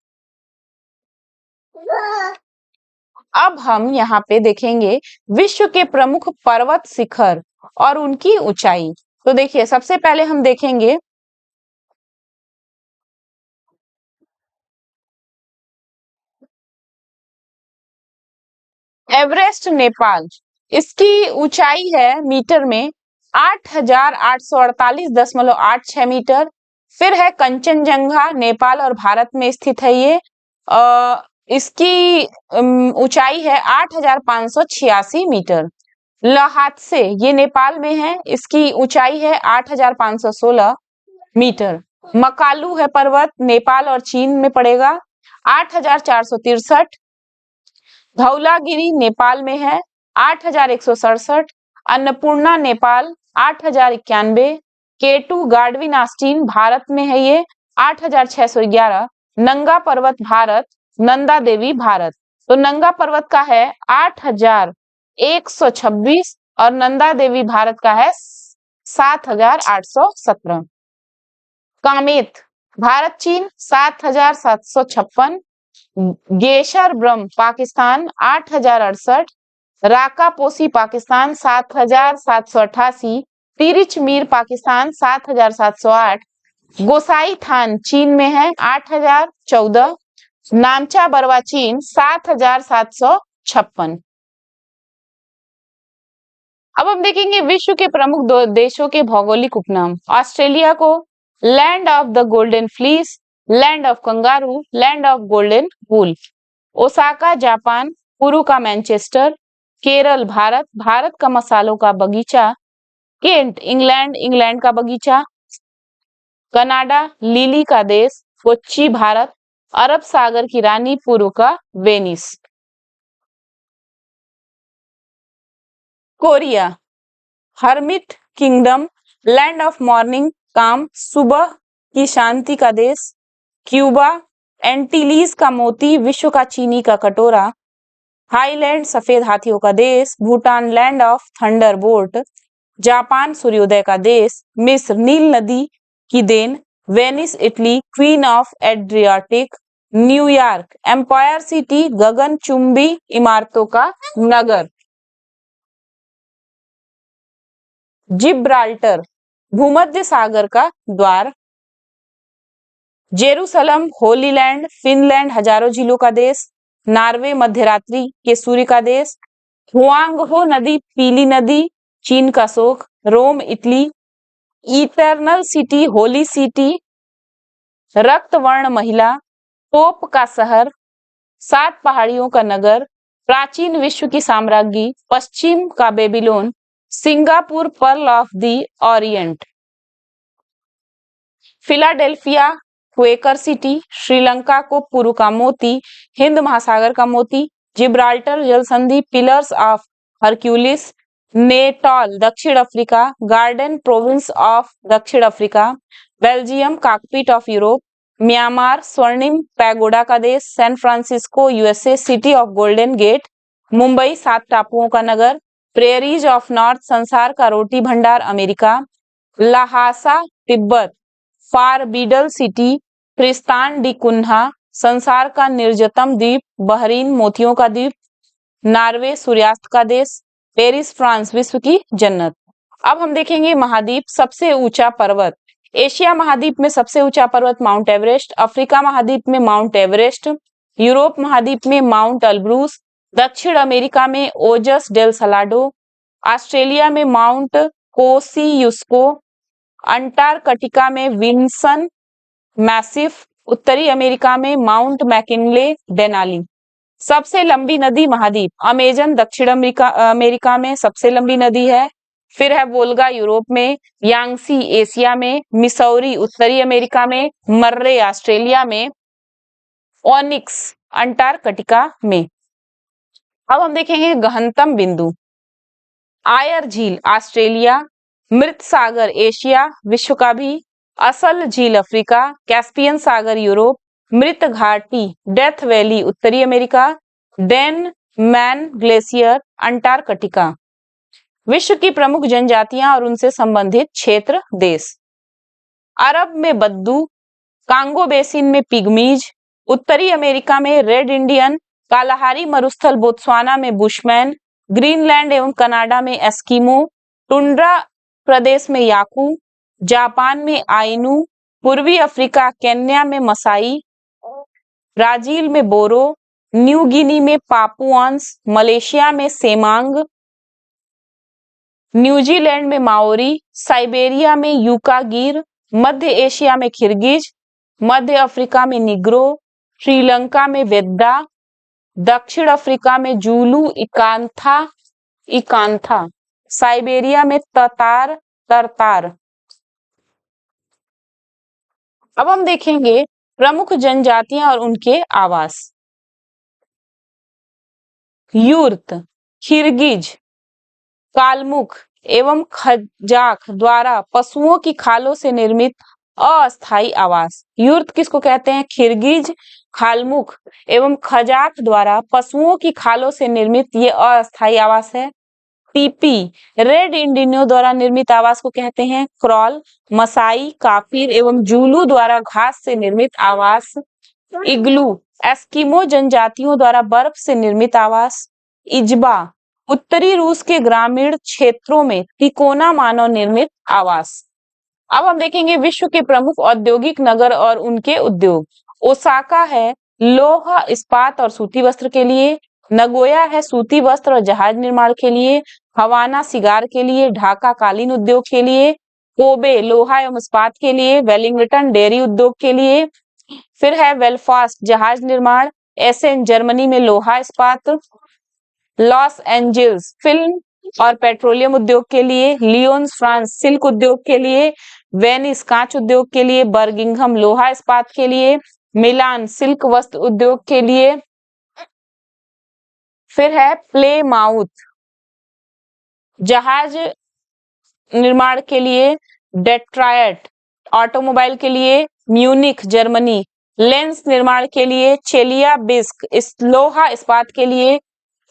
अब हम यहाँ पे देखेंगे विश्व के प्रमुख पर्वत शिखर और उनकी ऊंचाई। तो देखिए, सबसे पहले हम देखेंगे एवरेस्ट नेपाल। इसकी ऊंचाई है मीटर में 8848.86 मीटर। फिर है कंचनजंगा, नेपाल और भारत में स्थित है ये। इसकी ऊंचाई है 8586 मीटर। लहात्से ये नेपाल में है, इसकी ऊंचाई है 8516 मीटर। मकालू है पर्वत, नेपाल और चीन में पड़ेगा, 8463। धौलागिरी नेपाल में है, 8167। अन्नपूर्णा नेपाल 8091। केटू गार्डविन आस्टीन भारत में है ये, 8611। नंगा पर्वत भारत, नंदा देवी भारत। तो नंगा पर्वत का है 8126 और नंदा देवी भारत का है 7817। कामेत भारत चीन 7756। गेशर ब्रह्म पाकिस्तान 8068। राकापोसी पाकिस्तान 7788। तिरिच मीर पाकिस्तान 7708। गोसाई थान चीन में है 8014। नामचा बरवा चीन 7756। अब हम देखेंगे विश्व के प्रमुख दो देशों के भौगोलिक उपनाम। ऑस्ट्रेलिया को land of the golden fleece, land of kangaroo, land of golden wool. Osaka Japan, पुरू का मैनचेस्टर। केरल भारत, भारत का मसालों का बगीचा। केंट इंग्लैंड, इंग्लैंड का बगीचा। कनाडा लिली का देश। कोच्चि भारत, अरब सागर की रानी, पुरू का Venice. Korea hermit kingdom, land of morning काम, सुबह की शांति का देश। क्यूबा एंटीलीज का मोती, विश्व का चीनी का कटोरा। थाईलैंड सफेद हाथियों का देश, Bhutan land of thunderbolt, Japan सूर्योदय का देश, मिस्र नील नदी की देन, Venice Italy queen of Adriatic, New York empire city गगनचुंबी इमारतों का नगर, जिब्राल्टर भूमध्य सागर का द्वार, जेरूसलम होली लैंड, फिनलैंड हजारों झीलों का देश, नॉर्वे मध्यरात्रि के सूर्य का देश, हुआंगहो नदी पीली नदी चीन का शोक, Rome Italy, eternal city holy city, रक्तवर्ण महिला, पोप का शहर, 7 पहाड़ियों का नगर, प्राचीन विश्व की साम्राज्ञी, पश्चिम का Babylon, Singapore pearl of the Orient, Philadelphia Quaker city, Sri Lanka को पूर्व का मोती, हिंद महासागर का मोती, जिब्राल्टर जल संधि, पिलर्स ऑफ हरक्यूलिस, नेटॉल दक्षिण अफ्रीका, गार्डन प्रोविंस ऑफ दक्षिण Africa, Belgium cockpit of Europe, Myanmar स्वर्णिम पैगोडा का देश, San Francisco USA city of golden gate, Mumbai 7 टापुओं का नगर, प्रेरीज ऑफ नॉर्थ संसार का रोटी भंडार America, Lhasa Tibet, forbidden city, Tristan da Cunha संसार का निर्जतम द्वीप, बहरीन मोतियों का द्वीप, नॉर्वे सूर्यास्त का देश, पेरिस फ्रांस विश्व की जन्नत। अब हम देखेंगे महाद्वीप, सबसे ऊंचा पर्वत, एशिया महाद्वीप में सबसे ऊंचा पर्वत माउंट एवरेस्ट, अफ्रीका महाद्वीप में माउंट एवरेस्ट, यूरोप महाद्वीप में माउंट अल्ब्रूस, दक्षिण अमेरिका में ओजस डेल सलाडो, ऑस्ट्रेलिया में माउंट कोसियुस्को, अंटार्कटिका में विंसन मैसिफ, उत्तरी अमेरिका में माउंट मैकिनले डेनाली। सबसे लंबी नदी महाद्वीप, अमेजन दक्षिण अमेरिका में सबसे लंबी नदी है, फिर है वोल्गा यूरोप में, यांगसी एशिया में, मिसौरी उत्तरी अमेरिका में, मर्रे ऑस्ट्रेलिया में, ओनिक्स अंटार्कटिका में। अब हम देखेंगे गहनतम बिंदु, आयर झील ऑस्ट्रेलिया, मृत सागर एशिया विश्व का भी, असल झील अफ्रीका, कैस्पियन सागर यूरोप, मृत घाटी डेथ वैली उत्तरी America, Denman glacier Antarctica. विश्व की प्रमुख जनजातियां और उनसे संबंधित क्षेत्र देश, अरब में बद्दू, कांगो बेसिन में पिग्मीज, उत्तरी अमेरिका में रेड इंडियन, कालाहारी मरुस्थल बोत्सवाना में बुशमैन, ग्रीनलैंड एवं कनाडा में एस्किमो, टुंड्रा प्रदेश में याकू, जापान में आइनू, पूर्वी अफ्रीका केन्या में मसाई, ब्राजील में बोरो, न्यू गिनी में पापुआंस, मलेशिया में सेमांग, न्यूजीलैंड में माओरी, साइबेरिया में यूका गिर, मध्य एशिया में किर्गिज, मध्य अफ्रीका में निग्रो, श्रीलंका में वेद्दा, दक्षिण अफ्रीका में जूलू इकांथा, साइबेरिया में तरतार। अब हम देखेंगे प्रमुख जनजातियां और उनके आवास, यूर्त, किर्गिज, कालमुख एवं खजाक द्वारा पशुओं की खालों से निर्मित अस्थायी आवास। यूर्त किसको कहते हैं? किर्गिज, खालमुख एवं खजाक द्वारा पशुओं की खालों से निर्मित ये अस्थायी आवास है। टीपी रेड इंडियनों द्वारा निर्मित आवास को कहते हैं क्रॉल। मसाई, काफिर एवं जूलू द्वारा घास से निर्मित आवास इग्लू। एस्किमो जनजातियों द्वारा बर्फ से निर्मित आवास इजबा। उत्तरी रूस के ग्रामीण क्षेत्रों में तिकोना मानव निर्मित आवास। अब हम देखेंगे विश्व के प्रमुख औद्योगिक नगर और उनके उद्योग। ओसाका है लोहा इस्पात और सूती वस्त्र के लिए, नगोया है सूती वस्त्र और जहाज निर्माण के लिए, हवाना सिगार के लिए, ढाका कालीन उद्योग के लिए, कोबे लोहा एवं इस्पात के लिए, वेलिंगटन डेयरी उद्योग के लिए, फिर है बेलफास्ट जहाज निर्माण, एसेन जर्मनी में लोहा इस्पात, लॉस एंजल्स फिल्म और पेट्रोलियम उद्योग के लिए, लियोन्स फ्रांस सिल्क उद्योग के लिए, वेनिस कांच उद्योग के लिए, बर्मिंघम लोहा इस्पात के लिए, मिलान सिल्क वस्त्र उद्योग के लिए, फिर है प्लेमाउथ जहाज निर्माण के लिए, डेट्रॉयट ऑटोमोबाइल के लिए, म्यूनिख जर्मनी लेंस निर्माण के लिए, चेलियाबिस्क लोहा इस्पात के लिए,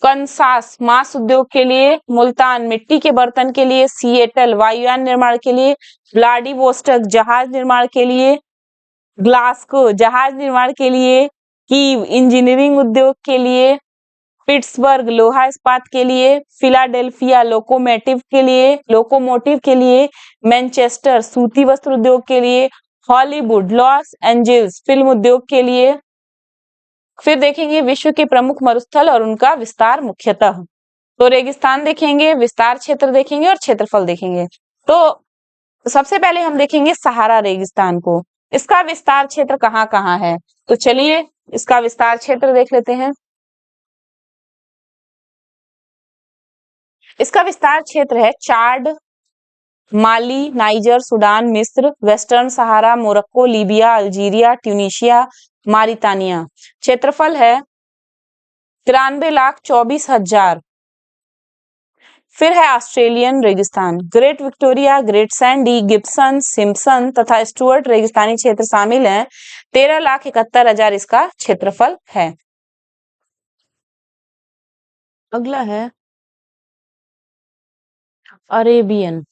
कंसास मांस उद्योग के लिए, मुल्तान मिट्टी के बर्तन के लिए, सिएटल वायुयान निर्माण के लिए, व्लादिवोस्टोक जहाज निर्माण के लिए, ग्लासगो जहाज निर्माण के लिए, कीव इंजीनियरिंग उद्योग के लिए, पिट्सबर्ग लोहा इस्पात के लिए, फिलाडेल्फिया लोकोमोटिव के लिए, मैनचेस्टर सूती वस्त्र उद्योग के लिए, हॉलीवुड लॉस एंजल्स फिल्म उद्योग के लिए। फिर देखेंगे विश्व के प्रमुख मरुस्थल और उनका विस्तार मुख्यतः। तो रेगिस्तान देखेंगे, विस्तार क्षेत्र देखेंगे और क्षेत्रफल देखेंगे। तो सबसे पहले हम देखेंगे सहारा रेगिस्तान को। इसका विस्तार क्षेत्र कहाँ कहाँ है? तो चलिए इसका विस्तार क्षेत्र देख लेते हैं। इसका विस्तार क्षेत्र है चाड, माली, नाइजर, सूडान, मिस्र, वेस्टर्न सहारा, मोरक्को, लीबिया, अल्जीरिया, ट्यूनीशिया, मारितानिया। क्षेत्रफल है 93,24,000। फिर है ऑस्ट्रेलियन रेगिस्तान, great Victoria, great Sandy, Gibson, Simpson तथा स्टुअर्ट रेगिस्तानी क्षेत्र शामिल हैं। 13,71,000 इसका क्षेत्रफल है। अगला है अरेबियन।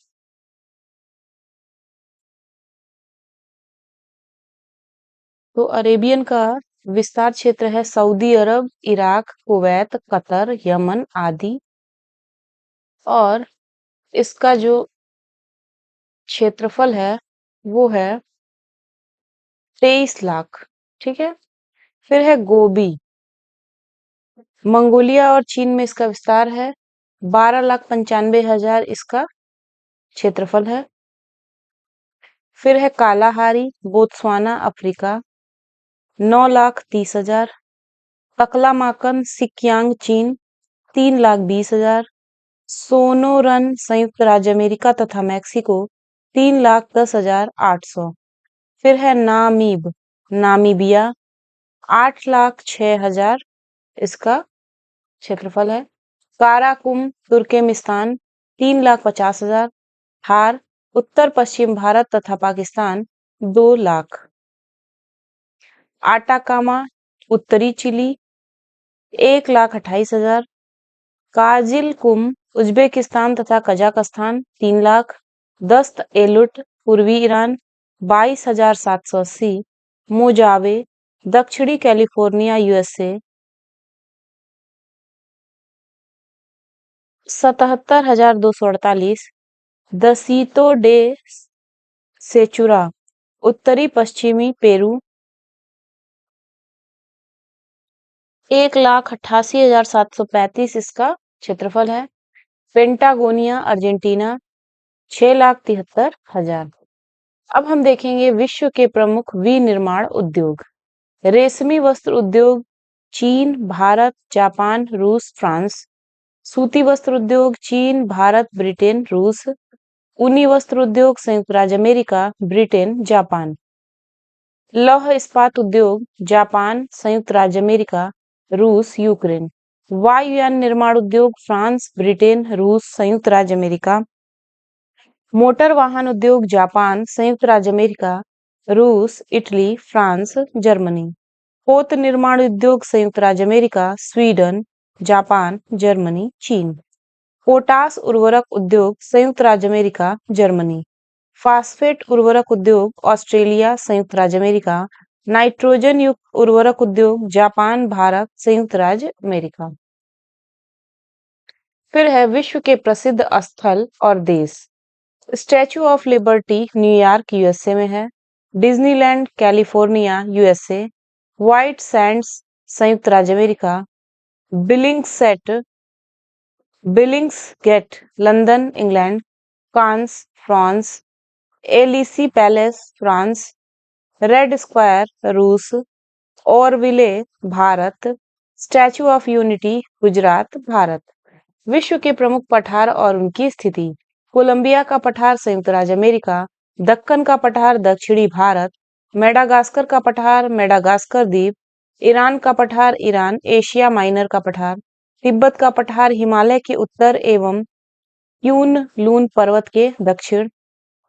तो अरेबियन का विस्तार क्षेत्र है सऊदी अरब, इराक, कुवैत, कतर, यमन आदि। और इसका जो क्षेत्रफल है वो है 23 लाख। ठीक है। फिर है गोबी, मंगोलिया और चीन में इसका विस्तार है। 12,95,000 इसका क्षेत्रफल है। फिर है कालाहारी, बोत्सवाना, अफ्रीका, 9,30,000। तकलामाकन, सिक्यांग, चीन, 3,20,000। सोनोरन, संयुक्त राज्य अमेरिका तथा मैक्सिको, 3,10,800। फिर है नामीब, नामीबिया, 8,06,000 इसका क्षेत्रफल है। Karakum, Turkmenistan, 3,50,000। हार, उत्तर पश्चिम भारत तथा पाकिस्तान, 2 लाख। आटाकामा, उत्तरी चिली, 1,28,000। काजिलकुम, उज्बेकिस्तान तथा कजाकिस्तान, 3 लाख। दस्त एलुट, पूर्वी ईरान, 22,780। मोजावे, दक्षिणी कैलिफोर्निया, यूएसए, 77,248। दसीतो डे सेचुरा, उत्तरी पश्चिमी पेरू, 1,88,735 इसका क्षेत्रफल है। पेंटागोनिया, अर्जेंटीना, 6,73,000। अब हम देखेंगे विश्व के प्रमुख विनिर्माण उद्योग। रेशमी वस्त्र उद्योग चीन, भारत, जापान, रूस, फ्रांस। सूती वस्त्र उद्योग चीन, भारत, ब्रिटेन, रूस। ऊनी वस्त्र उद्योग संयुक्त राज्य अमेरिका, ब्रिटेन, जापान। लौह इस्पात उद्योग जापान, संयुक्त राज्य अमेरिका, रूस, यूक्रेन। वायुयान निर्माण उद्योग फ्रांस, ब्रिटेन, रूस, संयुक्त राज्य अमेरिका। मोटर वाहन उद्योग जापान, संयुक्त राज्य अमेरिका, रूस, इटली, फ्रांस, जर्मनी। पोत निर्माण उद्योग संयुक्त राज्य अमेरिका, स्वीडन, जापान, जर्मनी, चीन। पोटास उर्वरक उद्योग संयुक्त राज्य अमेरिका, जर्मनी। फास्फेट उर्वरक उद्योग ऑस्ट्रेलिया, संयुक्त राज्य अमेरिका। नाइट्रोजन युक्त उर्वरक उद्योग जापान, भारत, संयुक्त राज्य अमेरिका। फिर है विश्व के प्रसिद्ध स्थल और देश। Statue of Liberty New York, USA में है। Disneyland, California, USA. White Sands, संयुक्त राज्य America. Billingsgate, London, England. Cannes, France. Elysee Palace, France. Red Square, रूस। Auroville, Bharat. Statue of Unity, Gujarat, Bharat. विश्व के प्रमुख पठार और उनकी स्थिति। कोलंबिया का पठार संयुक्त राज्य अमेरिका। दक्कन का पठार दक्षिणी भारत। मेडागास्कर का पठार मेडागास्कर द्वीप। ईरान का पठार ईरान, एशिया माइनर का पठार। तिब्बत का पठार हिमालय के उत्तर एवं क्यून लून पर्वत के दक्षिण।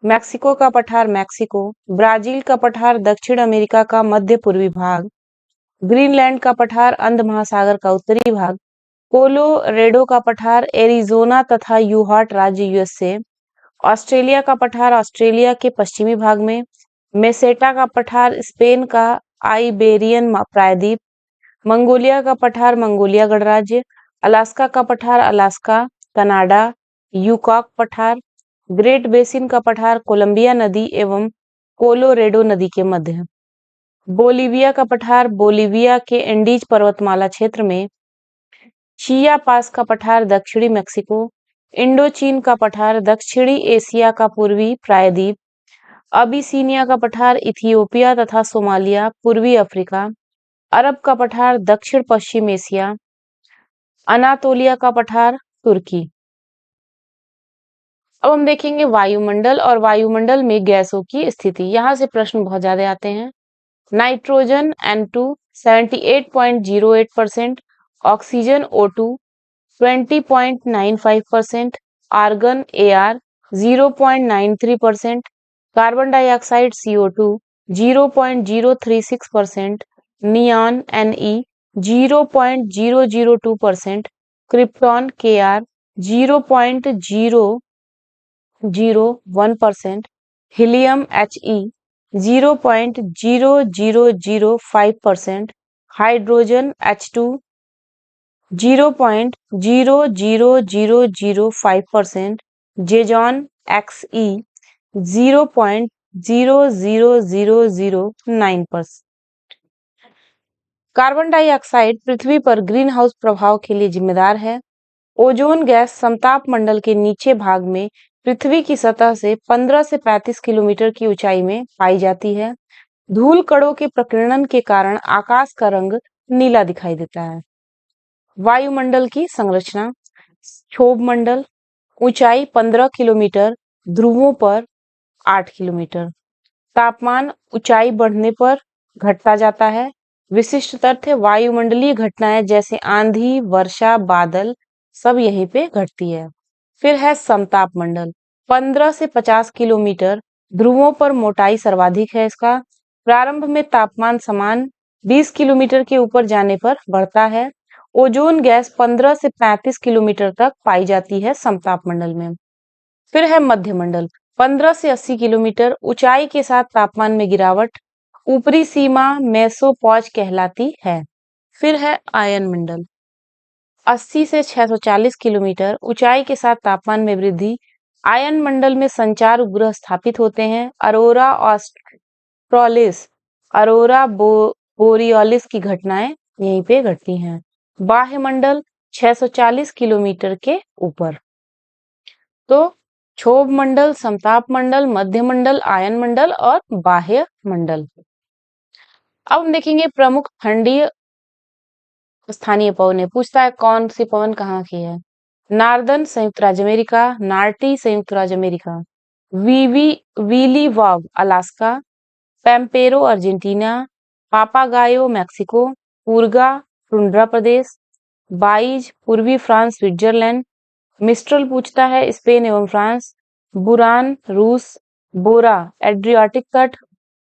मैक्सिको का पठार मैक्सिको। ब्राजील का पठार दक्षिण अमेरिका का मध्य पूर्वी भाग। ग्रीनलैंड का पठार अंध महासागर का उत्तरी भाग। कोलोरेडो का पठार एरिजोना तथा यूहाट राज्य यूएसए। ऑस्ट्रेलिया का पठार ऑस्ट्रेलिया के पश्चिमी भाग में। मेसेटा का पठार स्पेन का आइबेरियन प्रायद्वीप। मंगोलिया का पठार मंगोलिया गणराज्य। अलास्का का पठार अलास्का कनाडा। यूकॉक पठार ग्रेट बेसिन का पठार कोलंबिया नदी एवं कोलोरेडो नदी के मध्य। बोलीविया का पठार बोलीविया के एंडीज पर्वतमाला क्षेत्र में। चिया पास का पठार दक्षिणी मेक्सिको। इंडोचीन का पठार दक्षिणी एशिया का पूर्वी प्रायद्वीप। अबिसीनिया का पठार इथियोपिया तथा सोमालिया पूर्वी अफ्रीका। अरब का पठार दक्षिण पश्चिम एशिया। अनातोलिया का पठार तुर्की। अब हम देखेंगे वायुमंडल और वायुमंडल में गैसों की स्थिति। यहाँ से प्रश्न बहुत ज्यादा आते हैं। Nitrogen N2 78.08%, oxygen O2 20.95%, argon Ar 0.93%, carbon dioxide CO2 0.036%, neon Ne 0.002%, krypton Kr 0.001%, helium He 0.0005%, hydrogen H2 0.00005%, xenon Xe 0.00009%। Carbon dioxide पृथ्वी पर ग्रीन हाउस प्रभाव के लिए जिम्मेदार है। ओजोन गैस समताप मंडल के नीचे भाग में पृथ्वी की सतह से 15 से 35 किलोमीटर की ऊंचाई में पाई जाती है। धूल कणों के प्रकीर्णन के कारण आकाश का रंग नीला दिखाई देता है। वायुमंडल की संरचना। क्षोभ मंडल ऊंचाई 15 किलोमीटर, ध्रुवों पर 8 किलोमीटर। तापमान ऊंचाई बढ़ने पर घटता जाता है। विशिष्ट तथ्य वायुमंडलीय घटनाएं जैसे आंधी वर्षा बादल सब यहीं पे घटती है। फिर है समताप मंडल 15 से 50 किलोमीटर, ध्रुवों पर मोटाई सर्वाधिक है इसका। प्रारंभ में तापमान समान, 20 किलोमीटर के ऊपर जाने पर बढ़ता है। ओजोन गैस 15 से 35 किलोमीटर तक पाई जाती है समताप मंडल में। फिर है मध्य मंडल 15 से 80 किलोमीटर, ऊंचाई के साथ तापमान में गिरावट, ऊपरी सीमा मेसोपॉज कहलाती है। फिर है आयन मंडल 80 से 640 किलोमीटर, ऊंचाई के साथ तापमान में वृद्धि। आयन मंडल में संचार उपग्रह स्थापित होते हैं। अरोरा ऑस्ट्रेलिस अरोरा बोरियोलिस की घटनाएं यहीं पे घटती हैं। बाह्य मंडल 640 किलोमीटर के ऊपर। तो क्षोभ मंडल, समताप मंडल, मध्य मंडल, आयन मंडल और बाह्य मंडल। अब हम देखेंगे प्रमुख खंडीय स्थानीय पवन। पूछता है कौन सी पवन कहाँ की है। नार्दन संयुक्त राज्य अमेरिका, नार्टी संयुक्त राज्य America, williwaw Alaska, pampero Argentina, papagayo Mexico, उर्गा टुंड्रा प्रदेश, बाइज पूर्वी फ्रांस स्विट्जरलैंड। मिस्ट्रल पूछता है स्पेन एवं फ्रांस, बुरान रूस, बोरा एड्रियाटिक तट,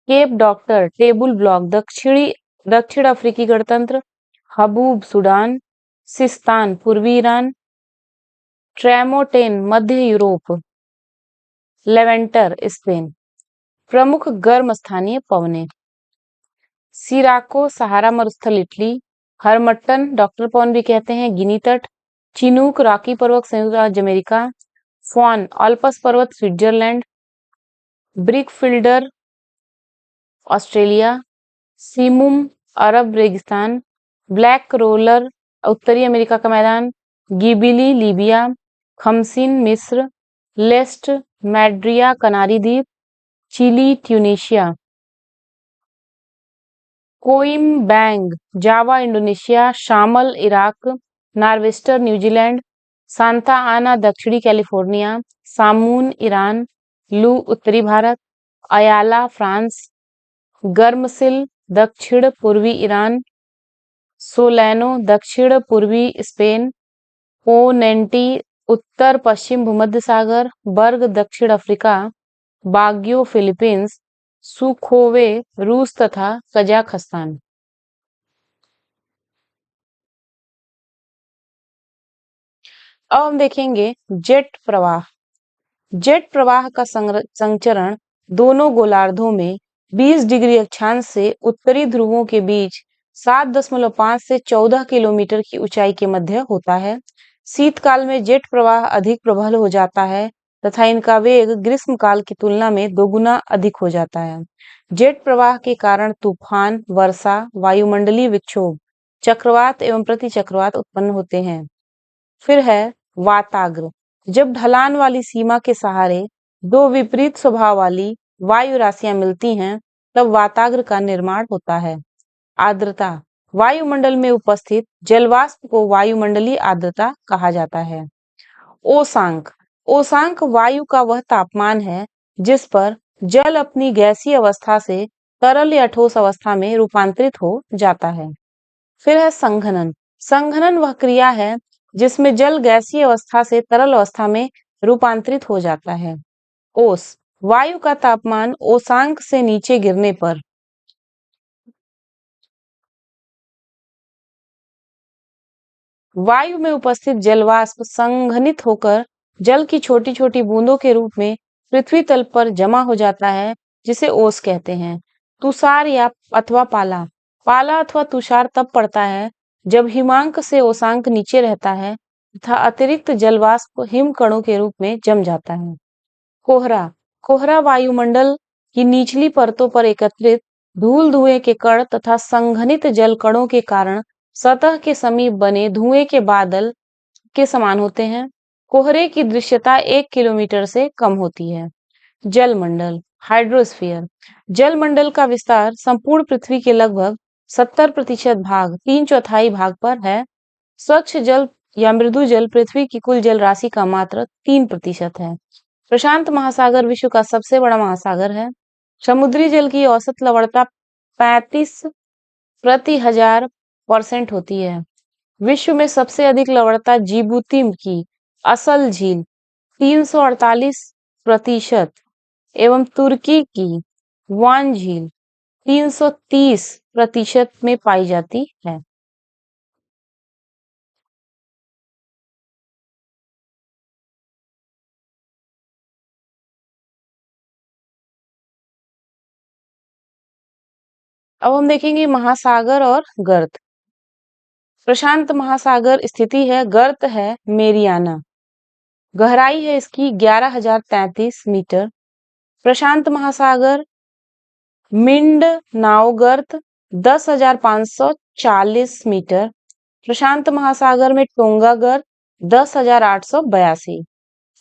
केप डॉक्टर टेबुल ब्लॉक दक्षिण अफ्रीकी गणतंत्र, हबूब सूडान, सिस्तान पूर्वी ईरान, ट्रेमोटेन मध्य यूरोप, लेवेंटर स्पेन। प्रमुख गर्म स्थानीय पवने। सिराको सहारा मरुस्थल इटली, हरमट्टन डॉक्टर पवन भी कहते हैं गिनी तट, चिनूक रॉकी पर्वत संयुक्त राज्य अमेरिका, फॉन ऑल्पस पर्वत स्विट्जरलैंड, ब्रिकफिल्डर ऑस्ट्रेलिया, सीमुम अरब रेगिस्तान, ब्लैक रोलर उत्तरी अमेरिका का मैदान, गिबिली लीबिया, खमसिन मिस्र, लेस्ट मैड्रिया कनारी द्वीप, चिली ट्यूनिशिया, कोइम्बैंग जावा इंडोनेशिया, शामल इराक, नार्वेस्टर न्यूजीलैंड, सांता आना दक्षिणी कैलिफोर्निया, सामून ईरान, लू उत्तरी भारत, अयाला फ्रांस, गर्मसिल दक्षिण पूर्वी ईरान, सोलैनो दक्षिण पूर्वी स्पेन, पोनेंटी उत्तर पश्चिम भूमध्य सागर, बर्ग दक्षिण अफ्रीका, बाग्यो फिलीपींस, सुखोवे रूस तथा कजाखस्तान। अब हम देखेंगे जेट प्रवाह। जेट प्रवाह का संचरण दोनों गोलार्धों में 20 डिग्री अक्षांश से उत्तरी ध्रुवों के बीच 7.5 से 14 किलोमीटर की ऊंचाई के मध्य होता है। शीतकाल में जेट प्रवाह अधिक प्रबल हो जाता है तथा इनका वेग ग्रीष्म काल की तुलना में दोगुना अधिक हो जाता है। जेट प्रवाह के कारण तूफान, वर्षा, वायुमंडलीय विक्षोभ, चक्रवात एवं प्रतिचक्रवात उत्पन्न होते हैं। फिर है वाताग्र। जब ढलान वाली सीमा के सहारे दो विपरीत स्वभाव वाली वायु राशियां मिलती हैं, तब वाताग्र का निर्माण होता है। आर्द्रता। वायुमंडल में उपस्थित जलवाष्प को वायुमंडलीय आर्द्रता कहा जाता है। ओसांक। ओसांक वायु का वह तापमान है जिस पर जल अपनी गैसीय अवस्था से तरल या ठोस अवस्था में रूपांतरित हो जाता है। फिर है संघनन। संघनन वह क्रिया है जिसमें जल गैसीय अवस्था से तरल अवस्था में रूपांतरित हो जाता है। ओस। वायु का तापमान ओसांक से नीचे गिरने पर वायु में उपस्थित जलवाष्प संघनित होकर जल की छोटी छोटी बूंदों के रूप में पृथ्वी तल पर जमा हो जाता है, जिसे ओस कहते हैं। तुषार या अथवा पाला। पाला अथवा तुषार तब पड़ता है जब हिमांक से ओसांक नीचे रहता है तथा अतिरिक्त जलवाष्प हिम कणों के रूप में जम जाता है। कोहरा। कोहरा वायुमंडल की निचली परतों पर एकत्रित धूल धुएं के कण तथा संघनित जल कणों के कारण सतह के समीप बने धुएं के बादल के समान होते हैं। कोहरे की दृश्यता 1 किलोमीटर से कम होती है। जलमंडल, हाइड्रोस्फीयर। जलमंडल का विस्तार संपूर्ण पृथ्वी के लगभग 70% भाग, 3/4 भाग पर है। स्वच्छ जल या मृदु जल पृथ्वी की कुल जल राशि का मात्र 3% है। प्रशांत महासागर विश्व का सबसे बड़ा महासागर है। समुद्री जल की औसत लवणता 35/1000% होती है। विश्व में सबसे अधिक लवणता जिबूती की असल झील 348% एवं तुर्की की वान झील 330% में पाई जाती है। अब हम देखेंगे महासागर और गर्त। प्रशांत महासागर स्थिति है, गर्त है मेरियाना। गहराई है इसकी 11,033 मीटर। प्रशांत महासागर मिंडनाओ गर्त 10,540 मीटर। प्रशांत महासागर में टोंगा गर्त 10,882।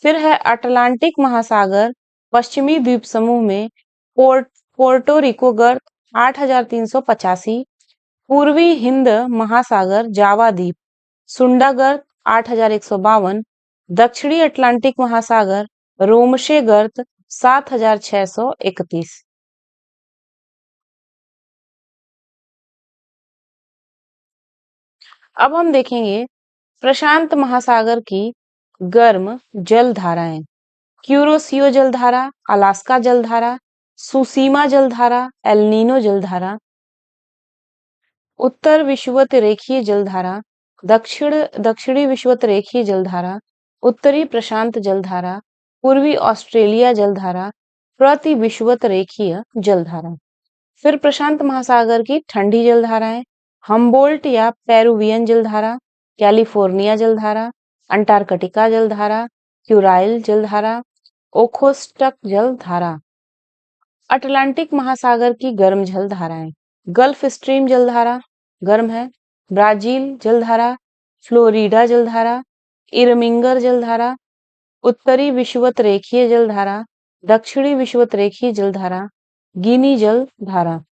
फिर है अटलांटिक महासागर पश्चिमी द्वीप समूह में पोर्टो रिको गर्त 8,385। पूर्वी हिंद महासागर जावा द्वीप सुंडा गर्त 8,152। दक्षिणी अटलांटिक महासागर रोमशे गर्त 7,631। अब हम देखेंगे प्रशांत महासागर की गर्म जल धाराएं। क्यूरोसियो जलधारा, अलास्का जलधारा, सुसीमा जलधारा, एल्निनो जलधारा। उत्तर विषुवत रेखीय जलधारा, दक्षिणी विषुवत रेखीय जलधारा, उत्तरी प्रशांत जलधारा, पूर्वी ऑस्ट्रेलिया जलधारा, प्रति विषुवत रेखीय जलधारा। फिर प्रशांत महासागर की ठंडी जलधाराएं, हम्बोल्ट या पेरुवियन जलधारा, कैलिफोर्निया जलधारा, अंटार्कटिका जलधारा, क्यूराइल जलधारा, ओखोस्टक जलधारा। अटलांटिक महासागर की गर्म जलधाराएं, गल्फ स्ट्रीम जलधारा गर्म है, ब्राजील जलधारा, फ्लोरिडा जलधारा, इरमिंगर जलधारा, उत्तरी विषुवत रेखीय जलधारा, दक्षिणी विषुवत रेखीय जलधारा, गिनी जलधारा।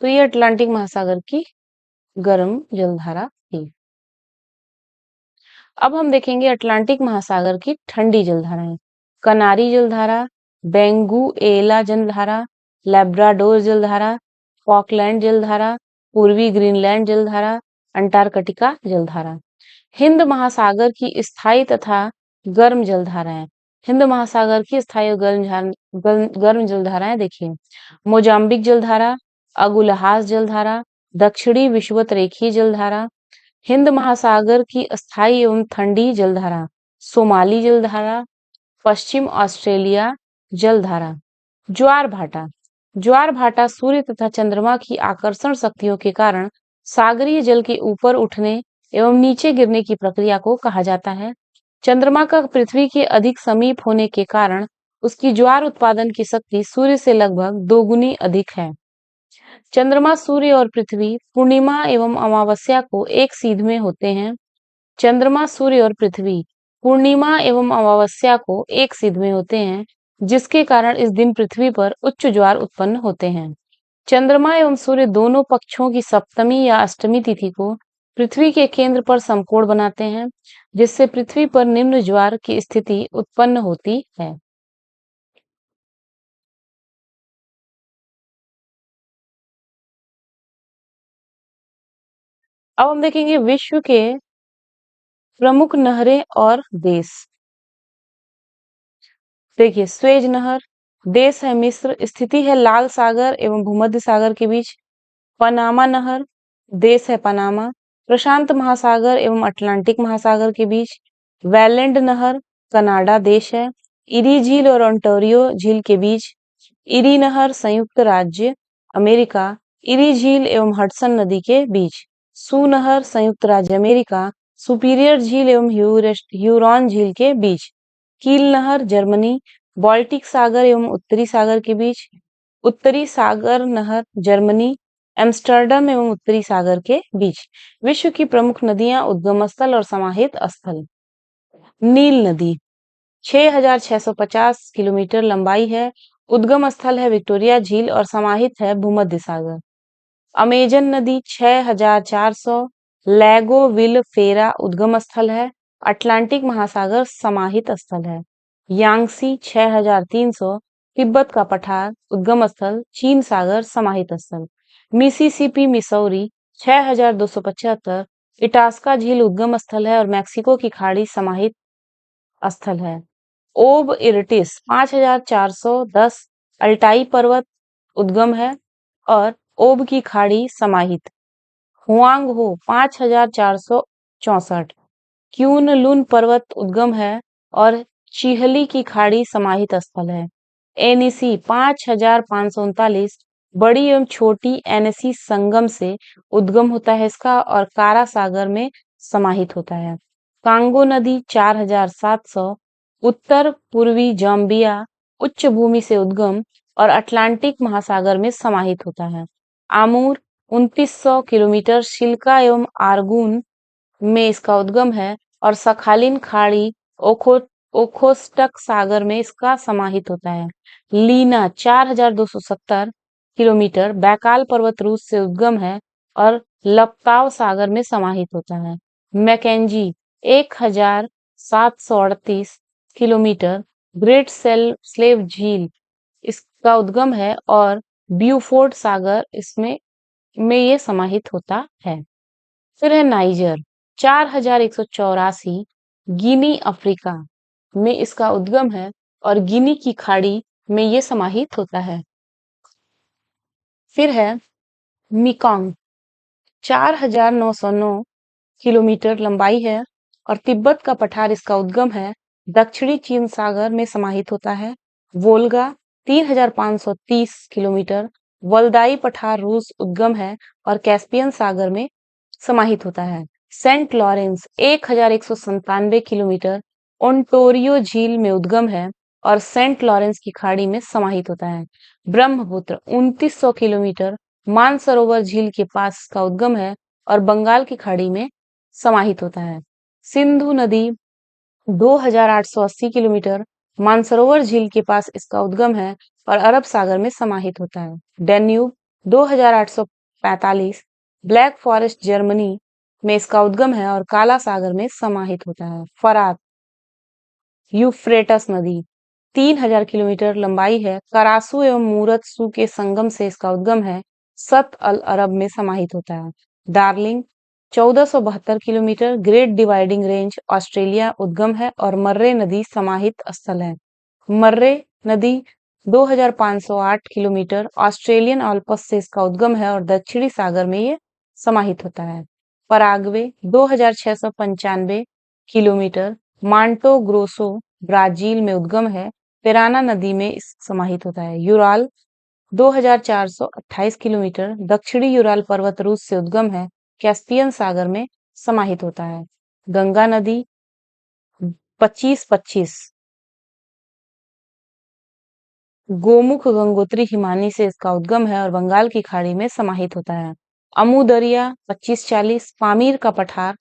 तो ये अटलांटिक महासागर की गर्म जलधारा थी। अब हम देखेंगे अटलांटिक महासागर की ठंडी जलधाराएं। कनारी जलधारा, बेंगुएला जलधारा, लेब्राडोर जलधारा, फॉकलैंड जलधारा, पूर्वी ग्रीनलैंड जलधारा, अंटार्कटिका जलधारा। हिंद महासागर की स्थायी तथा गर्म जलधाराएं। हिंद महासागर की स्थायी और गर्म जलधाराएं देखिए। मोजाम्बिक जलधारा, अगुलहास जलधारा, दक्षिणी विषुवत रेखीय जलधारा, हिंद महासागर की अस्थायी एवं ठंडी जलधारा, सोमाली जलधारा, पश्चिम ऑस्ट्रेलिया जलधारा। ज्वार भाटा, ज्वार भाटा सूर्य तथा चंद्रमा की आकर्षण शक्तियों के कारण सागरीय जल के ऊपर उठने एवं नीचे गिरने की प्रक्रिया को कहा जाता है। चंद्रमा का पृथ्वी के अधिक समीप होने के कारण उसकी ज्वार उत्पादन की शक्ति सूर्य से लगभग दोगुनी अधिक है। चंद्रमा, सूर्य और पृथ्वी पूर्णिमा एवं अमावस्या को एक सीध में होते हैं। चंद्रमा, सूर्य और पृथ्वी पूर्णिमा एवं अमावस्या को एक सीध में होते हैं, जिसके कारण इस दिन पृथ्वी पर उच्च ज्वार उत्पन्न होते हैं। चंद्रमा एवं सूर्य दोनों पक्षों की सप्तमी या अष्टमी तिथि को पृथ्वी के केंद्र पर समकोण बनाते हैं, जिससे पृथ्वी पर निम्न ज्वार की स्थिति उत्पन्न होती है। अब हम देखेंगे विश्व के प्रमुख नहरें और देश। देखिए, स्वेज नहर, देश है मिस्र, स्थिति है लाल सागर एवं भूमध्य सागर के बीच। पनामा नहर, देश है पनामा, प्रशांत महासागर एवं अटलांटिक महासागर के बीच। वेलेंड नहर, कनाडा देश है, इरी झील और ओंटारियो झील के बीच। इरी नहर, संयुक्त राज्य अमेरिका, इरी झील एवं हडसन नदी के बीच। सू नहर, संयुक्त राज्य अमेरिका, सुपीरियर झील एवं ह्यूरॉन झील के बीच। कील नहर, जर्मनी, बाल्टिक सागर एवं उत्तरी सागर के बीच। उत्तरी सागर नहर, जर्मनी, एम्स्टर्डम एवं उत्तरी सागर के बीच। विश्व की प्रमुख नदियां, उद्गम स्थल और समाहित स्थल। नील नदी 6,650 किलोमीटर लंबाई है, उद्गम स्थल है विक्टोरिया झील और समाहित है भूमध्य सागर। अमेजन नदी 6,400, लैगो विल फेरा उद्गम स्थल है, अटलांटिक महासागर समाहित स्थल है। यांगसी 6,300, तिब्बत का पठार उद्गम स्थल, चीन सागर समाहित स्थल। मिसिसिपी मिसौरी 6,275, इटास्का झील उद्गम स्थल है और मैक्सिको की खाड़ी समाहित स्थल है। ओब इरिटिस 5,410, अल्टाई पर्वत उद्गम है और ओब की खाड़ी समाहित। हुआंग हो 5,464, क्यून लुन पर्वत उद्गम है और चिहली की खाड़ी समाहित स्थल है। एनिसी 5,539, बड़ी एवं छोटी एनसी संगम से उद्गम होता है इसका और कारा सागर में समाहित होता है। कांगो नदी 4,700, उत्तर पूर्वी जाम्बिया उच्च भूमि से उद्गम और अटलांटिक महासागर में समाहित होता है। आमूर 2,900 किलोमीटर, शिल्का एवं आर्गुन में इसका उद्गम है और सखालिन खाड़ी ओखो ओखोस्टक सागर में इसका समाहित होता है। लीना 4,270 किलोमीटर, बैकाल पर्वत रूस से उद्गम है और लपताव सागर में समाहित होता है। मैकेंजी 1,738 किलोमीटर, ग्रेट स्लेव झील इसका उद्गम है और ब्यूफोर्ड सागर इसमें ये समाहित होता है। फिर है नाइजर 4,184, गिनी अफ्रीका में इसका उद्गम है और गिनी की खाड़ी में ये समाहित होता है। फिर है मिकांग 4,909 किलोमीटर लंबाई है और तिब्बत का पठार इसका उद्गम है, दक्षिणी चीन सागर में समाहित होता है। वोल्गा 3,530 किलोमीटर, वल्दाई पठार रूस उद्गम है और कैस्पियन सागर में समाहित होता है। सेंट लॉरेंस 1,197 किलोमीटर, ओंटोरियो झील में उद्गम है और सेंट लॉरेंस की खाड़ी में समाहित होता है। ब्रह्मपुत्र 2,900 किलोमीटर, मानसरोवर झील के पास इसका उद्गम है और बंगाल की खाड़ी में समाहित होता है। सिंधु नदी 2,880 किलोमीटर, मानसरोवर झील के पास इसका उद्गम है और अरब सागर में समाहित होता है। डेन्यूब 2,845, ब्लैक फॉरेस्ट जर्मनी में इसका उद्गम है और काला सागर में समाहित होता है। फरात यूफ्रेटस नदी 3,000 किलोमीटर लंबाई है, करासू एवं मूरत सू के संगम से इसका उद्गम है, सत अल अरब में समाहित होता है। Darling 1,472 kilometre, great dividing range Australia उद्गम है और मर्रे नदी समाहित स्थल है। मर्रे नदी 2,508 किलोमीटर, ऑस्ट्रेलियन ऑल्पस से इसका उद्गम है और दक्षिणी सागर में ये समाहित होता है। पराग्वे 2695 किलोमीटर, मांटो ग्रोसो ब्राजील में उद्गम है, पेराना नदी में समाहित होता है। यूराल 2428 किलोमीटर, दक्षिणी यूराल पर्वत रूस से उद्गम है, कैस्पियन सागर में समाहित होता है। गंगा नदी 2525 गोमुख गंगोत्री हिमानी से इसका उद्गम है और बंगाल की खाड़ी में समाहित होता है। अमू दरिया 2540 पामीर का पठार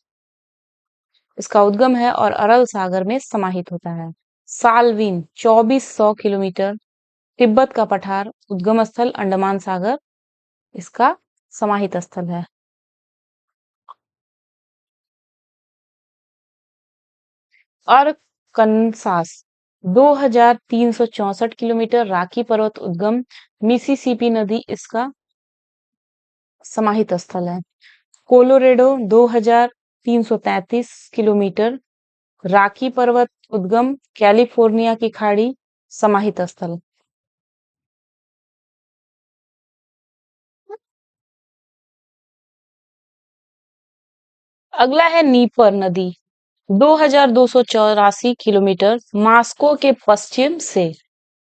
इसका उद्गम है और अरल सागर में समाहित होता है। सालवीन 2400 किलोमीटर, तिब्बत का पठार, उद्गम स्थल अंडमान सागर इसका समाहित स्थल है। और कनसास 2364 किलोमीटर, राकी पर्वत उद्गम, मिसिसिपी नदी इसका समाहित स्थल है। कोलोरेडो 2333 किलोमीटर, राकी पर्वत उद्गम, कैलिफोर्निया की खाड़ी समाहित स्थल। अगला है नीपर नदी 2284 किलोमीटर, मास्को के पश्चिम से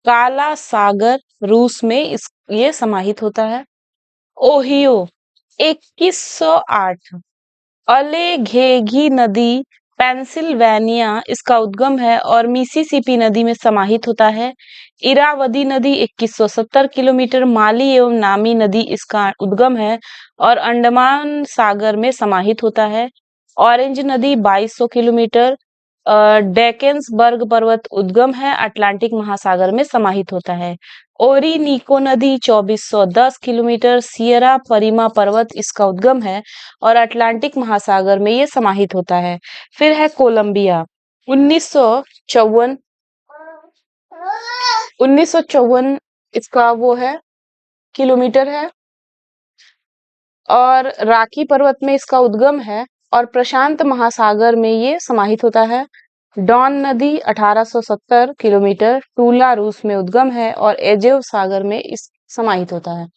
काला सागर रूस में ये समाहित होता है। ओहियो 2108 अलेघेघी नदी पेंसिल्वेनिया इसका उद्गम है और मिसिसिपी नदी में समाहित होता है। इरावदी नदी 2170 किलोमीटर, माली एवं नामी नदी इसका उद्गम है और अंडमान सागर में समाहित होता है। ऑरेंज नदी 2200 किलोमीटर, डेकेंसबर्ग पर्वत उद्गम है, अटलांटिक महासागर में समाहित होता है। ओरिनीको नदी 2410 किलोमीटर, सियरा परीमा पर्वत इसका उद्गम है और अटलांटिक महासागर में ये समाहित होता है। फिर है कोलंबिया 1954 1954 इसका वो है किलोमीटर है और राकी पर्वत में इसका उद्गम है और प्रशांत महासागर में ये समाहित होता है। डॉन नदी 1870 किलोमीटर, टूला रूस में उद्गम है और एजेव सागर में इस समाहित होता है।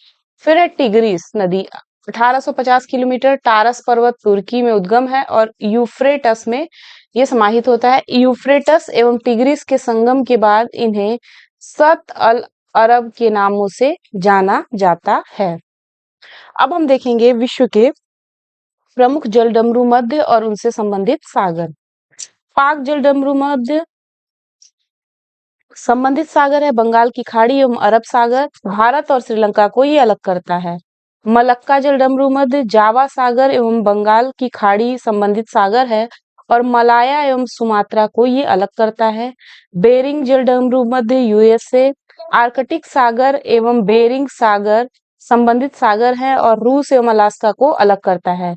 फिर है टिग्रिस नदी 1850 किलोमीटर, टारस पर्वत तुर्की में उद्गम है और यूफ्रेटस में ये समाहित होता है। यूफ्रेटस एवं टिग्रिस के संगम के बाद इन्हें सत अल अरब के नामों से जाना जाता है। अब हम देखेंगे विश्व के प्रमुख जलडमरू मध्य और उनसे संबंधित सागर। पाक जलडमरू मध्य संबंधित सागर है बंगाल की खाड़ी एवं अरब सागर, भारत और श्रीलंका को ये अलग करता है। मलक्का जलडमरू मध्य जावा सागर एवं बंगाल की खाड़ी संबंधित सागर है और मलाया एवं सुमात्रा को ये अलग करता है। बेरिंग जलडमरू मध्य यूएसए, आर्कटिक सागर एवं बेरिंग सागर संबंधित सागर है और रूस एवं अलास्का को अलग करता है।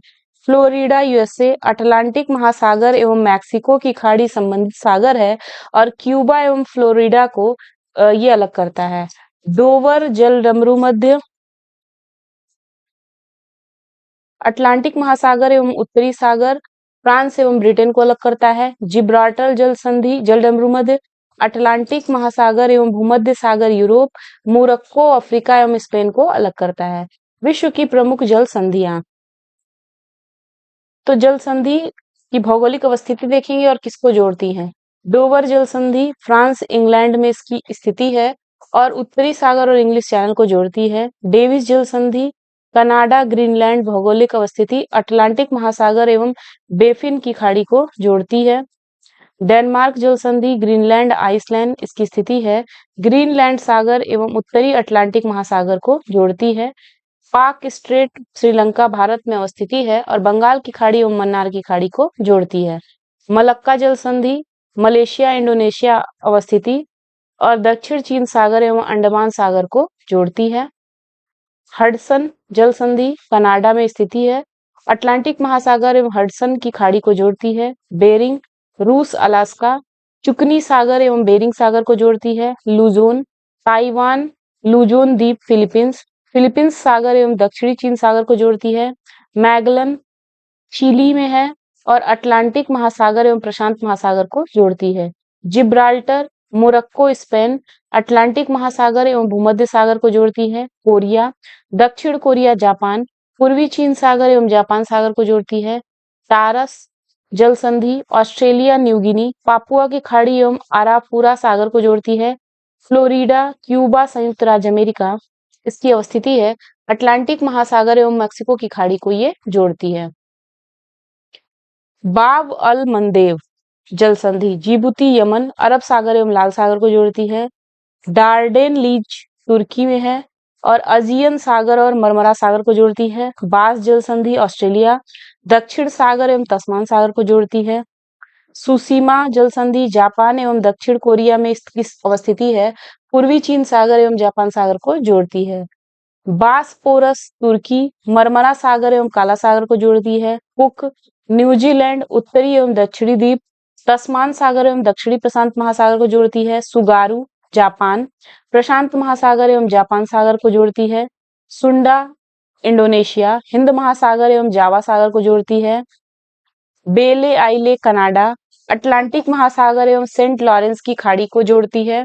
फ्लोरिडा यूएसए, अटलांटिक महासागर एवं मैक्सिको की खाड़ी संबंधित सागर है और क्यूबा एवं फ्लोरिडा को ये अलग करता है। डोवर जलडमरू मध्य अटलांटिक महासागर एवं उत्तरी सागर फ्रांस एवं ब्रिटेन को अलग करता है। जिब्राल्टर जल संधि जलडमरू मध्य अटलांटिक महासागर एवं भूमध्य सागर यूरोप, मोरक्को अफ्रीका एवं स्पेन को अलग करता है। विश्व की प्रमुख जल संधियां, तो जल संधि की भौगोलिक अवस्थिति देखेंगे और किसको जोड़ती है। डोवर जल संधि फ्रांस इंग्लैंड में इसकी स्थिति है और उत्तरी सागर और इंग्लिश चैनल को जोड़ती है। डेविस जल संधि कनाडा ग्रीनलैंड भौगोलिक अवस्थिति अटलांटिक महासागर एवं बेफिन की खाड़ी को जोड़ती है। डेनमार्क जल संधि ग्रीनलैंड आइसलैंड इसकी स्थिति है, ग्रीनलैंड सागर एवं उत्तरी अटलांटिक महासागर को जोड़ती है। पाक स्ट्रेट श्रीलंका भारत में अवस्थिति है और बंगाल की खाड़ी एवं मन्नार की खाड़ी को जोड़ती है। मलक्का जल संधि मलेशिया इंडोनेशिया अवस्थिति और दक्षिण चीन सागर एवं अंडमान सागर को जोड़ती है। हडसन जल संधि कनाडा में स्थिति है, अटलांटिक महासागर एवं हडसन की खाड़ी को जोड़ती है। बेरिंग रूस अलास्का चुकनी सागर एवं बेरिंग सागर को जोड़ती है। लुजोन ताइवान लुजोन द्वीप फिलीपींस फिलीपींस सागर एवं दक्षिणी चीन सागर को जोड़ती है। मैगलन चिली में है और अटलांटिक महासागर एवं प्रशांत महासागर को जोड़ती है। जिब्राल्टर मोरक्को स्पेन अटलांटिक महासागर एवं भूमध्य सागर को जोड़ती है। कोरिया दक्षिण कोरिया जापान पूर्वी चीन सागर एवं जापान सागर को जोड़ती है। टारस जल संधि ऑस्ट्रेलिया, न्यू गिनी, पापुआ की खाड़ी एवं आरापुरा सागर को जोड़ती है। फ्लोरिडा, क्यूबा, संयुक्त राज्य अमेरिका इसकी अवस्थिति है। अटलांटिक महासागर एवं मैक्सिको की खाड़ी को ये जोड़ती है। बाब अल मंदेब जल संधि जिबूती, यमन, अरब सागर एवं लाल सागर को जोड़ती है। डार्डेन लीज तुर्की में है और अजियन सागर और मरमरा सागर को जोड़ती है। बास जल संधि ऑस्ट्रेलिया, दक्षिण सागर एवं तस्मान सागर को जोड़ती है। सुसीमा जल संधि जापान एवं दक्षिण कोरिया में इसकी अवस्थिति है। पूर्वी चीन सागर एवं जापान सागर को जोड़ती है। बासपोरस तुर्की, मरमरा सागर एवं काला सागर को जोड़ती है। कुक न्यूजीलैंड, उत्तरी एवं दक्षिणी द्वीप, तस्मान सागर एवं दक्षिणी प्रशांत महासागर को जोड़ती है। सुगारू जापान, प्रशांत महासागर एवं जापान सागर को जोड़ती है। सुंडा इंडोनेशिया, हिंद महासागर एवं जावा सागर को जोड़ती है। बेले आइले कनाडा, अटलांटिक महासागर एवं सेंट लॉरेंस की खाड़ी को जोड़ती है।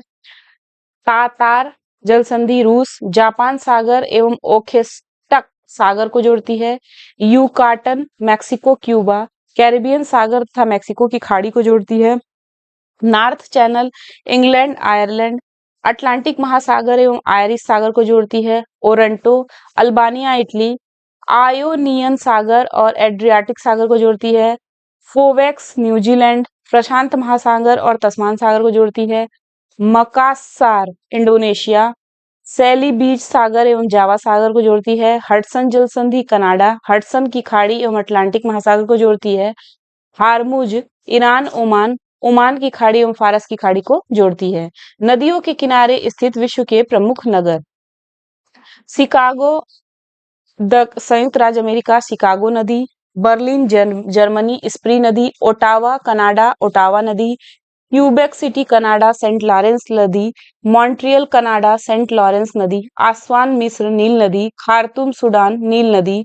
तातार जल संधि रूस, जापान सागर एवं ओखेस्टक सागर को जोड़ती है। यूकाटन मैक्सिको, क्यूबा, कैरिबियन सागर तथा मैक्सिको की खाड़ी को जोड़ती है। North channel England, Ireland, Atlantic महासागर एवं आयरिश सागर को जोड़ती है। ओरंटो अल्बानिया, इटली, आयोनियन सागर और एड्रियाटिक सागर को जोड़ती है। फोवेक्स न्यूजीलैंड, प्रशांत महासागर और तस्मान सागर को जोड़ती है। मकास्सार इंडोनेशिया, सैली बीच सागर एवं जावा सागर को जोड़ती है। हडसन जल संधि कनाडा, हडसन की खाड़ी एवं अटलांटिक महासागर को जोड़ती है। हारमुज ईरान, ओमान, ओमान की खाड़ी एवं फारस की खाड़ी को जोड़ती है। नदियों के किनारे स्थित विश्व के प्रमुख नगर शिकागो संयुक्त राज्य अमेरिका, शिकागो नदी। बर्लिन जर्मनी, स्प्री नदी। ओटावा कनाडा, ओटावा नदी। Quebec City Canada, Saint Lawrence नदी। मॉन्ट्रियल कनाडा, सेंट लॉरेंस नदी। आसवान मिस्र, नील नदी। खार्तूम सूडान, नील नदी।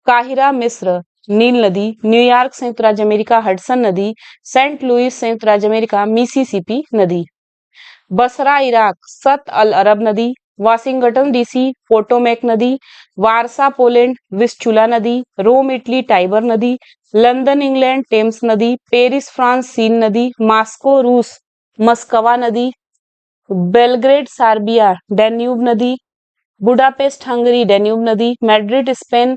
काहिरा मिस्र, नील नदी। न्यूयॉर्क संयुक्त राज्य अमेरिका, हडसन नदी। सेंट लुइस संयुक्त राज्य अमेरिका, मिसिसिपी नदी। बसरा इराक, सत अल अरब नदी। वाशिंगटन डीसी, पोटोमेक नदी। वारसा पोलैंड, विस्चुला नदी। रोम इटली, टाइबर नदी। लंदन इंग्लैंड, टेम्स नदी। पेरिस फ्रांस, सीन नदी। मॉस्को रूस, मस्कवा नदी। बेलग्रेड सर्बिया, डैन्यूब नदी। बुडापेस्ट हंगरी, डैन्यूब नदी। मैड्रिड स्पेन,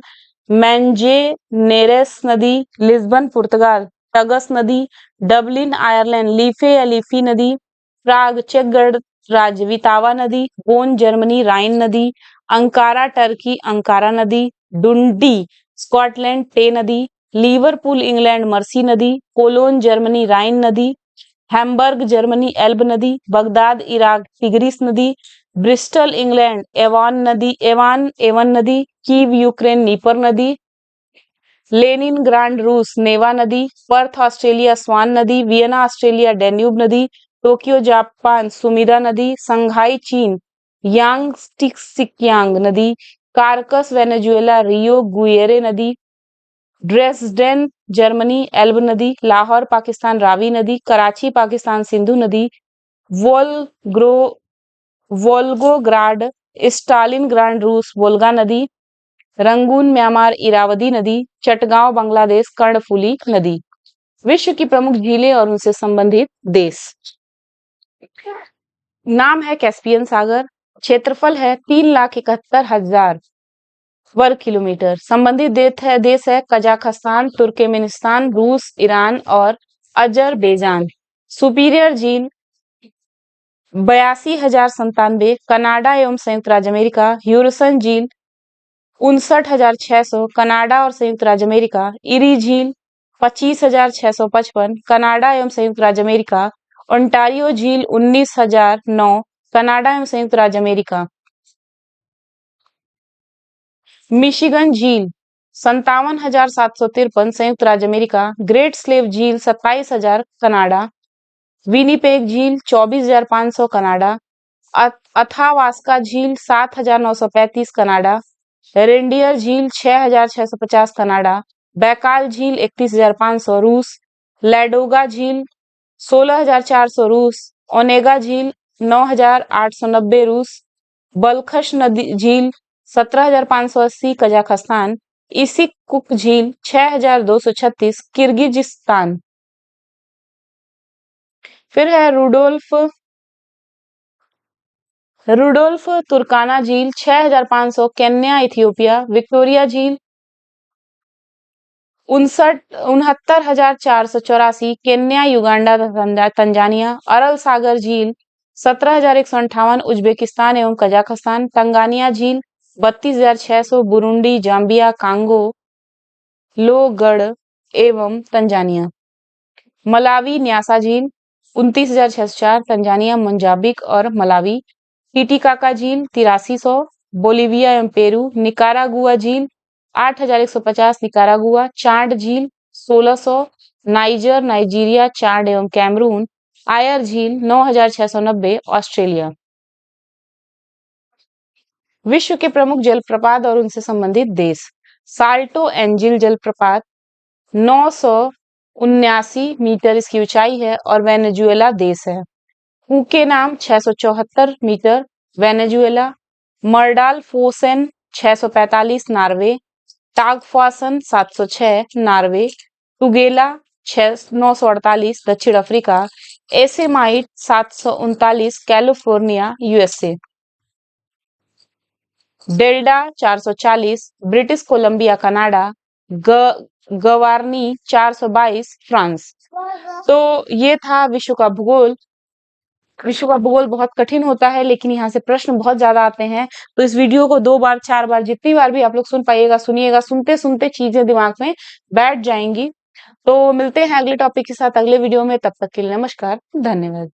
मैंजेनेरेस नदी। लिस्बन पुर्तगाल, टगस नदी। डबलिन आयरलैंड, लीफे या लीफी नदी। प्राग चेक गणराज्य, वितावा नदी। बोन जर्मनी, राइन नदी। अंकारा टर्की, अंकारा नदी। डुंडी स्कॉटलैंड, टे नदी। लिवरपूल इंग्लैंड, मर्सी नदी। कोलोन जर्मनी, राइन नदी। हैम्बर्ग जर्मनी, एल्ब नदी। बगदाद इराक, टिग्रिस नदी। ब्रिस्टल इंग्लैंड, एवान नदी। कीव यूक्रेन, नीपर नदी। लेनिनग्राड रूस, नेवा नदी। पर्थ ऑस्ट्रेलिया, स्वान नदी। वियना ऑस्ट्रेलिया, डैन्यूब नदी। टोक्यो जापान, सुमिदा नदी। संघाई चीन, यांगस्टिक्सियांग नदी। कारकस वेनेजुएला, रियो गुएरे नदी। ड्रेसडेन जर्मनी, एल्ब नदी। लाहौर पाकिस्तान, रावी नदी। कराची पाकिस्तान, सिंधु नदी। वोल्ग्रो वोल्गोग्राड स्टालिनग्राड रूस, वोल्गा नदी। रंगून म्यांमार, इरावदी नदी। चटगांव बांग्लादेश, कर्णफुली नदी। विश्व की प्रमुख झीलें और उनसे संबंधित देश। नाम है कैस्पियन सागर। क्षेत्रफल है 3,71,000 वर्ग किलोमीटर। संबंधित देश है कजाकिस्तान, तुर्कमेनिस्तान, रूस, ईरान और अजरबैजान। सुपीरियर झील 82,097, कनाडा एवं संयुक्त राज्य अमेरिका। ह्यूरसन झील 59,600, कनाडा और संयुक्त राज्य अमेरिका। इरी झील 25,655, कनाडा एवं संयुक्त राज्य अमेरिका। ओंटारियो झील 19,009, कनाडा एवं संयुक्त राज्य अमेरिका। मिशिगन झील 57,753, संयुक्त राज्य अमेरिका। ग्रेट स्लेव झील 27,000, कनाडा। विनीपेग झील 24,500, कनाडा। अथावास्का झील 7,935, कनाडा। रेंडियर झील 6,650, कनाडा। बैकाल झील 31,500, रूस। लैडोगा झील 16,400, रूस। ओनेगा झील 9,890, रूस। बलखश नदी झील 17,580 कजाकिस्तान, इसिक कुक झील 6,236 किर्गिजिस्तान। फिर है रुडोल्फ तुर्काना झील 6,500 केन्या इथियोपिया। विक्टोरिया झील 69,484 केन्या युगांडा तंजानिया। अरल सागर झील 17,158 उज्बेकिस्तान एवं कजाकिस्तान। तंगानिया झील 32,600 बुरुंडी जाम्बिया कांगो लोगढ़ एवं तंजानिया। मलावी न्यासा झील 29,604 तंजानिया मोजाम्बिक और मलावी। टिटिकाका झील 8300 बोलिविया एवं पेरू। निकारागुआ झील 8,150 निकारागुआ। चाड झील 1600 नाइजर नाइजीरिया चाड एवं कैमरून। आयर झील 9,690 ऑस्ट्रेलिया। विश्व के प्रमुख जलप्रपात और उनसे संबंधित देश। साल्टो एंजिल जलप्रपात 979 मीटर इसकी ऊंचाई है और वेनेजुएला देश है। कूके नाम 674 metre Venezuela. Mardalsfossen 645 Norway. टागफासन 706 नार्वे। टुगेला 948 दक्षिण Africa. Yosemite 739 California USA. Della 440 British Columbia Canada. Gavarnie 422 France. तो ये था विश्व का भूगोल। विश्व का भूगोल बहुत कठिन होता है, लेकिन यहाँ से प्रश्न बहुत ज्यादा आते हैं। तो इस वीडियो को 2 बार 4 बार जितनी बार भी आप लोग सुन पाइएगा सुनिएगा, सुनते सुनते चीजें दिमाग में बैठ जाएंगी। तो मिलते हैं अगले टॉपिक के साथ अगले वीडियो में। तब तक के लिए नमस्कार, धन्यवाद।